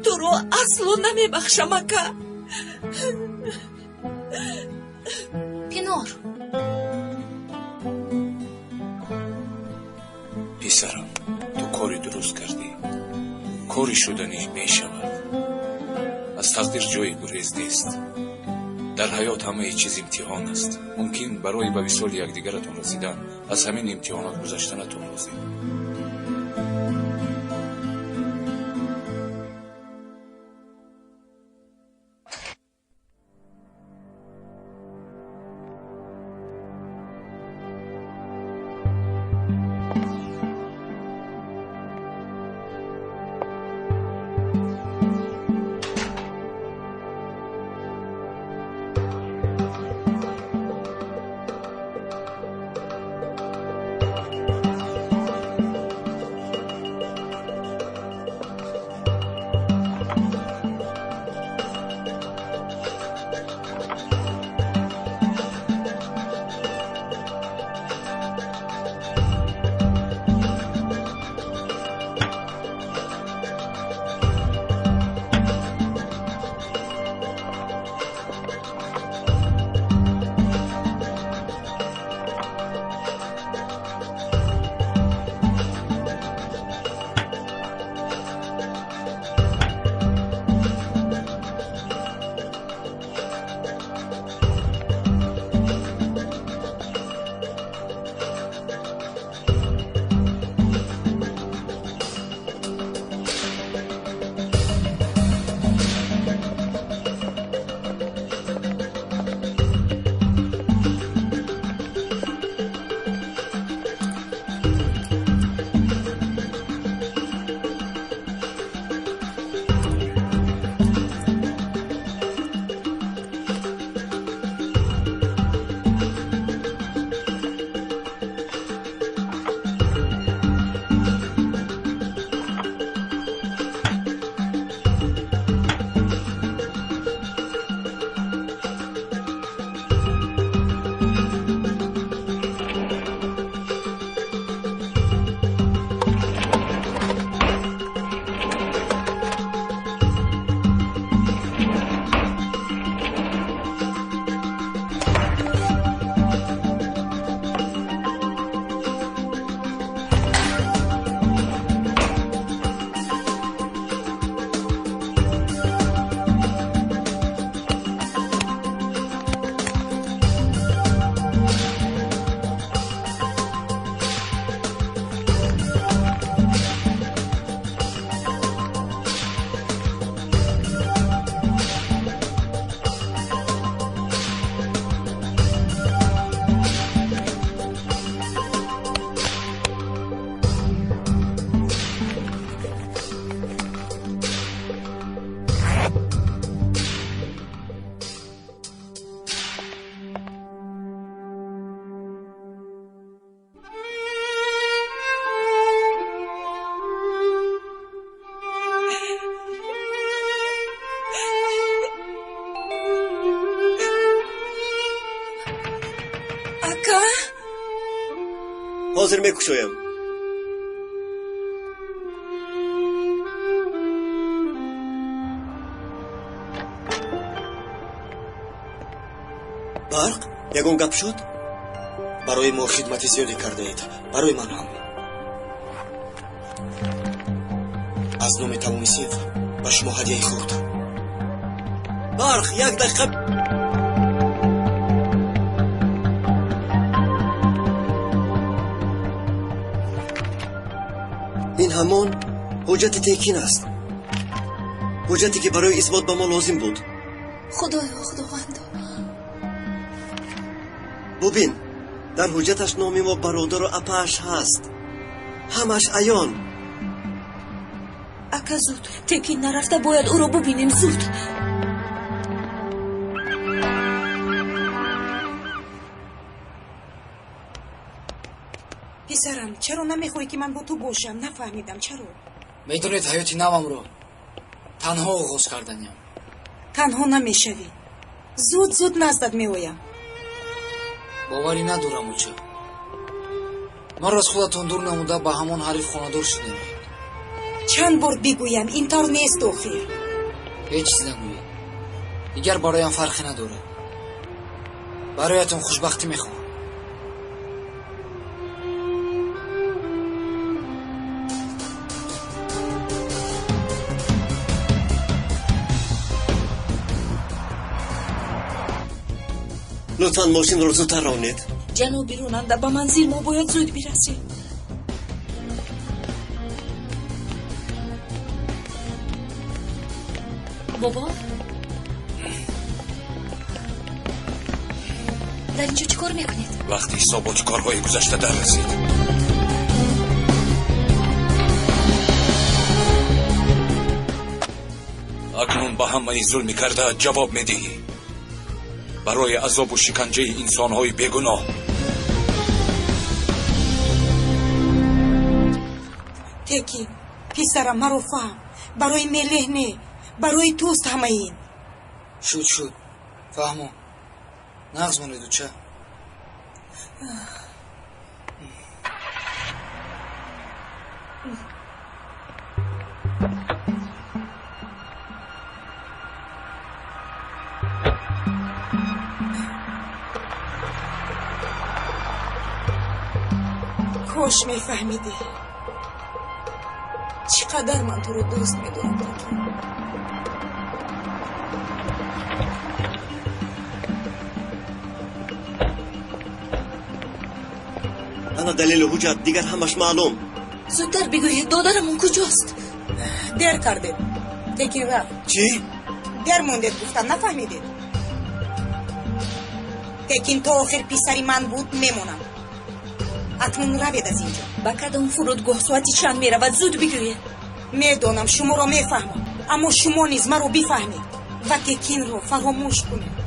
تو را اصلا نمیبخشم اکا. پینار، پسرم تو کاری درست کردی. کاری شدنی میشود. از تقدیر جایی گریز نیست. در حیات همه چیز امتحان است. ممکن برای به وصال یکدیگرتان رسیدن از همین امتحانات گذشتنتان لازم. حاضر میکشایم. барқ ягон гап шуд барои мо хидмати зиёде кардаед барои ман ҳам аз номи тамоми синф ба шумо ҳадияи хурд барқ як дақиқа ин ҳамон ҳуҷҷати текин аст ҳуҷҷате ки барои исбот ба мо лозим буд худоё худовандо бубин дар ҳуҷҷаташ номи мо бародару апааш ҳаст ҳамаш аён ака зуд текин нарафта бояд ӯро бубинем зуд писарам чаро намехоҳӣ ки ман бо ту бошам нафаҳмидам чаро медонед ҳаёти навамро танҳо оғоз карданям танҳо намешавӣ зуд зуд наздат меоям боварӣ надорам уча маро аз худатон дур намуда ба ҳамон ҳариф хонадор шудем чанд бор бигӯям ин тавр нест охир ҳеҷ чиз нагӯед дигар бароям фарқе надорад бароятон хушбахтӣ мехоҳам лутфан мошинро зудтар ронед ҷаноби ронанда ба манзил мо бояд зуд бирасем бобо дар инҷо чӣ кор мекунед вақти ҳисоботи корҳои гузашта дар расид акнун ба ҳамаи зулми карда ҷавоб медиҳӣ барои азобу шиканҷаи инсонҳои бегуноҳ текин писарам маро фаҳм барои мелеҳ не барои туст ҳама ин шуд фаҳмо нағз монеду ча кош мефаҳмидӣ чӣ қадар ман туро дӯст медорам текин ана далелу ҳуҷҷат дигар ҳамаш маълум зудтар бигӯед додарамон куҷост дер кардед текин рафт чӣ дер мондед гуфтам нафаҳмидед текин то охир писари ман буд мемонам акнун равед аз инҷо ба кадом фурудгоҳ соати чанд меравад зуд бигӯед медонам шуморо мефаҳмам аммо шумо низ маро бифаҳмед ва текинро фаромӯш кунед